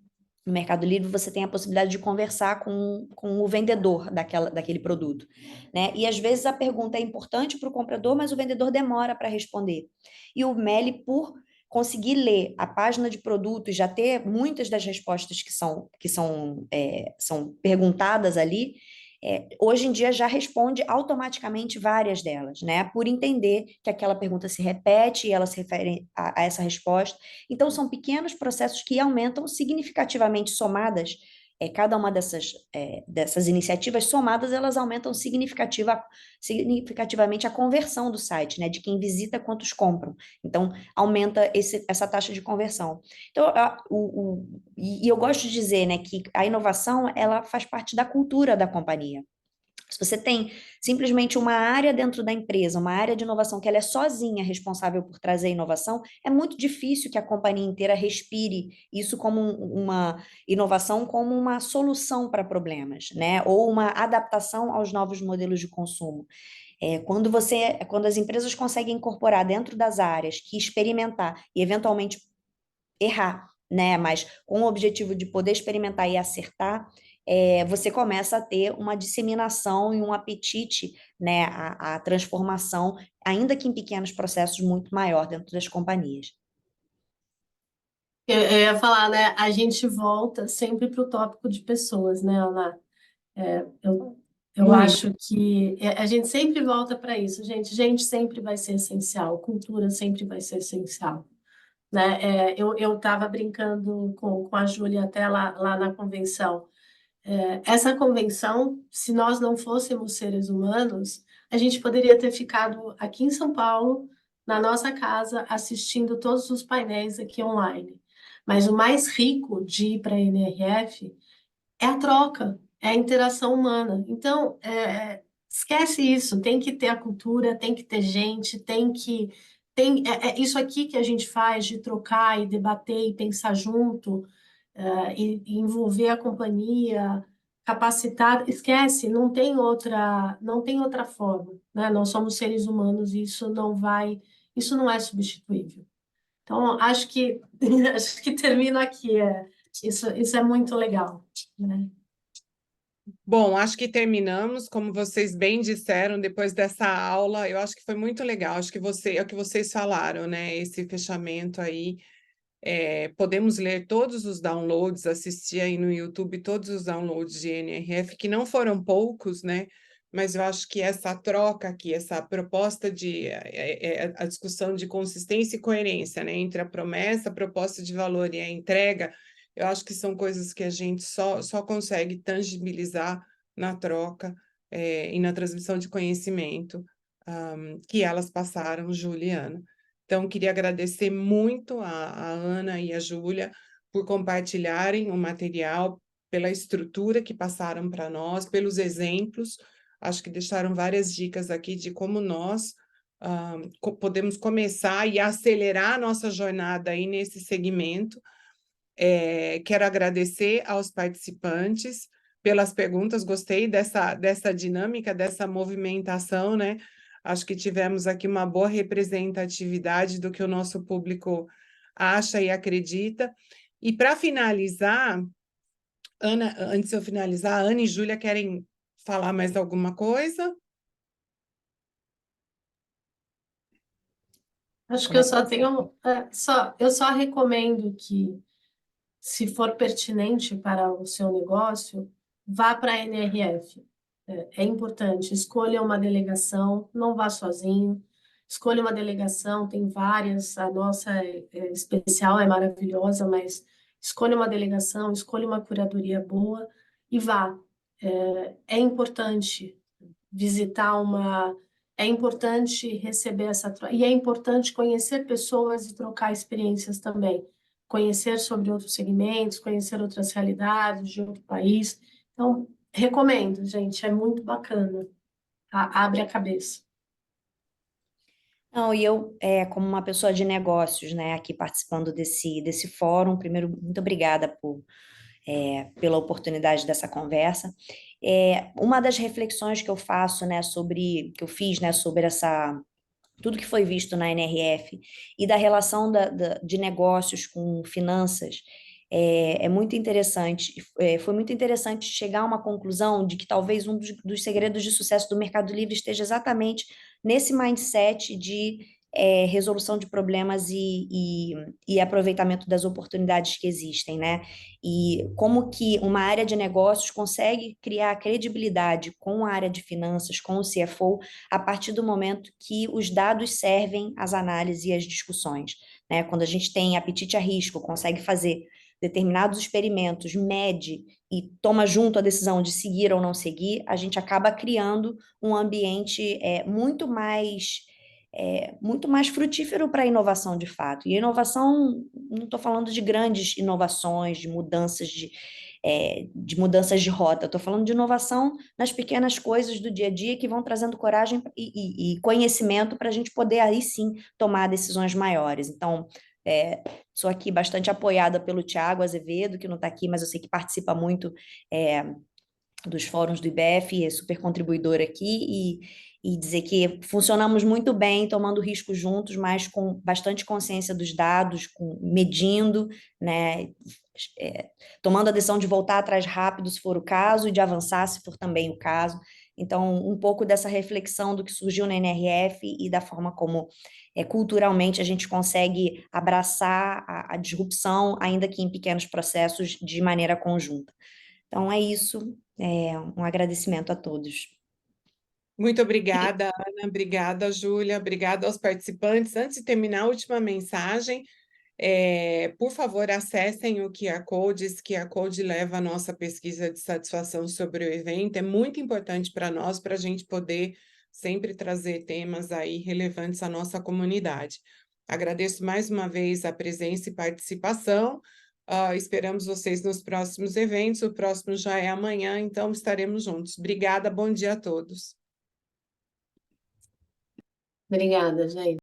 no Mercado Livre, você tem a possibilidade de conversar com o vendedor daquele produto, né? E às vezes a pergunta é importante para o comprador, mas o vendedor demora para responder. E o Meli, por conseguir ler a página de produto e já ter muitas das respostas são perguntadas ali, hoje em dia já responde automaticamente várias delas, né? Por entender que aquela pergunta se repete e ela se refere a essa resposta. Então, são pequenos processos que aumentam significativamente somadas. Cada uma dessas iniciativas somadas, elas aumentam significativamente a conversão do site, né? De quem visita, quantos compram. Então, aumenta essa taxa de conversão. Então, e eu gosto de dizer, né, que a inovação, ela faz parte da cultura da companhia. Se você tem simplesmente uma área dentro da empresa, uma área de inovação que ela é sozinha responsável por trazer inovação, é muito difícil que a companhia inteira respire isso como uma inovação, como uma solução para problemas, né? Ou uma adaptação aos novos modelos de consumo. Quando as empresas conseguem incorporar dentro das áreas que experimentar e eventualmente errar, né? Mas com o objetivo de poder experimentar e acertar, você começa a ter uma disseminação e um apetite, né, à transformação, ainda que em pequenos processos, muito maior dentro das companhias. Eu ia falar, né? A gente volta sempre para o tópico de pessoas, né, Ana? Eu Muito. acho que a gente sempre volta para isso, gente. Gente sempre vai ser essencial, cultura sempre vai ser essencial, né? Eu estava brincando com a Júlia até lá na convenção. Essa convenção, se nós não fôssemos seres humanos, a gente poderia ter ficado aqui em São Paulo, na nossa casa, assistindo todos os painéis aqui online. Mas o mais rico de ir para a NRF é a troca, é a interação humana. Então, esquece isso, tem que ter a cultura, tem que ter gente, é isso aqui que a gente faz de trocar e debater e pensar junto, e envolver a companhia, capacitar, esquece, não tem outra forma, né? Nós somos seres humanos e isso não é substituível. Então, acho que acho que termina aqui, isso é muito legal, né? Bom, acho que terminamos, como vocês bem disseram, depois dessa aula, eu acho que foi muito legal, acho que é o que vocês falaram, né? Esse fechamento aí, podemos ler todos os downloads, assistir aí no YouTube todos os downloads de NRF, que não foram poucos, né? Mas eu acho que essa troca aqui, essa proposta a discussão de consistência e coerência, né? Entre a promessa, a proposta de valor e a entrega, eu acho que são coisas que a gente só consegue tangibilizar na troca, e na transmissão de conhecimento, que elas passaram, Juliana. Então, queria agradecer muito a Ana e a Júlia por compartilharem o material, pela estrutura que passaram para nós, pelos exemplos. Acho que deixaram várias dicas aqui de como nós podemos começar e acelerar a nossa jornada aí nesse segmento. Quero agradecer aos participantes pelas perguntas, gostei dessa dinâmica, dessa movimentação, né? Acho que tivemos aqui uma boa representatividade do que o nosso público acha e acredita. E para finalizar, Ana, antes de eu finalizar, Ana e Júlia querem falar mais alguma coisa? Acho que eu só tenho, eu só recomendo que, se for pertinente para o seu negócio, vá para a NRF, é importante. Escolha uma delegação, não vá sozinho. Escolha uma delegação, tem várias, a nossa especial é maravilhosa, mas escolha uma delegação, escolha uma curadoria boa e vá. É importante visitar uma... É importante receber essa troca. E é importante conhecer pessoas e trocar experiências também. Conhecer sobre outros segmentos, conhecer outras realidades de outro país. Então, recomendo, gente, é muito bacana. Abre a cabeça. Não, e eu, como uma pessoa de negócios, né, aqui participando desse fórum, primeiro, muito obrigada pela oportunidade dessa conversa. Uma das reflexões que eu faço, né, que eu fiz, né, sobre tudo que foi visto na NRF e da relação de negócios com finanças, é muito interessante. Foi muito interessante chegar a uma conclusão de que talvez um dos segredos de sucesso do Mercado Livre esteja exatamente nesse mindset de resolução de problemas e aproveitamento das oportunidades que existem, né? E como que uma área de negócios consegue criar credibilidade com a área de finanças, com o CFO, a partir do momento que os dados servem às análises e às discussões, né? Quando a gente tem apetite a risco, consegue fazer determinados experimentos, mede e toma junto a decisão de seguir ou não seguir, a gente acaba criando um ambiente muito mais frutífero para a inovação de fato. E a inovação, não estou falando de grandes inovações, de mudanças de rota, estou falando de inovação nas pequenas coisas do dia a dia que vão trazendo coragem e conhecimento para a gente poder aí sim tomar decisões maiores. Então, sou aqui bastante apoiada pelo Tiago Azevedo, que não está aqui, mas eu sei que participa muito dos fóruns do IBF, é super contribuidor aqui, e dizer que funcionamos muito bem, tomando risco juntos, mas com bastante consciência dos dados, medindo, né, tomando a decisão de voltar atrás rápido, se for o caso, e de avançar, se for também o caso. Então, um pouco dessa reflexão do que surgiu na NRF e da forma como culturalmente a gente consegue abraçar a disrupção, ainda que em pequenos processos, de maneira conjunta. Então, é isso. Um agradecimento a todos. Muito obrigada, Ana. Obrigada, Júlia. Obrigada aos participantes. Antes de terminar, a última mensagem. Por favor, acessem o QR Code. Esse QR Code leva a nossa pesquisa de satisfação sobre o evento. É muito importante para nós, para a gente poder sempre trazer temas aí relevantes à nossa comunidade. Agradeço mais uma vez a presença e participação. Esperamos vocês nos próximos eventos. O próximo já é amanhã, então estaremos juntos. Obrigada, bom dia a todos. Obrigada, gente.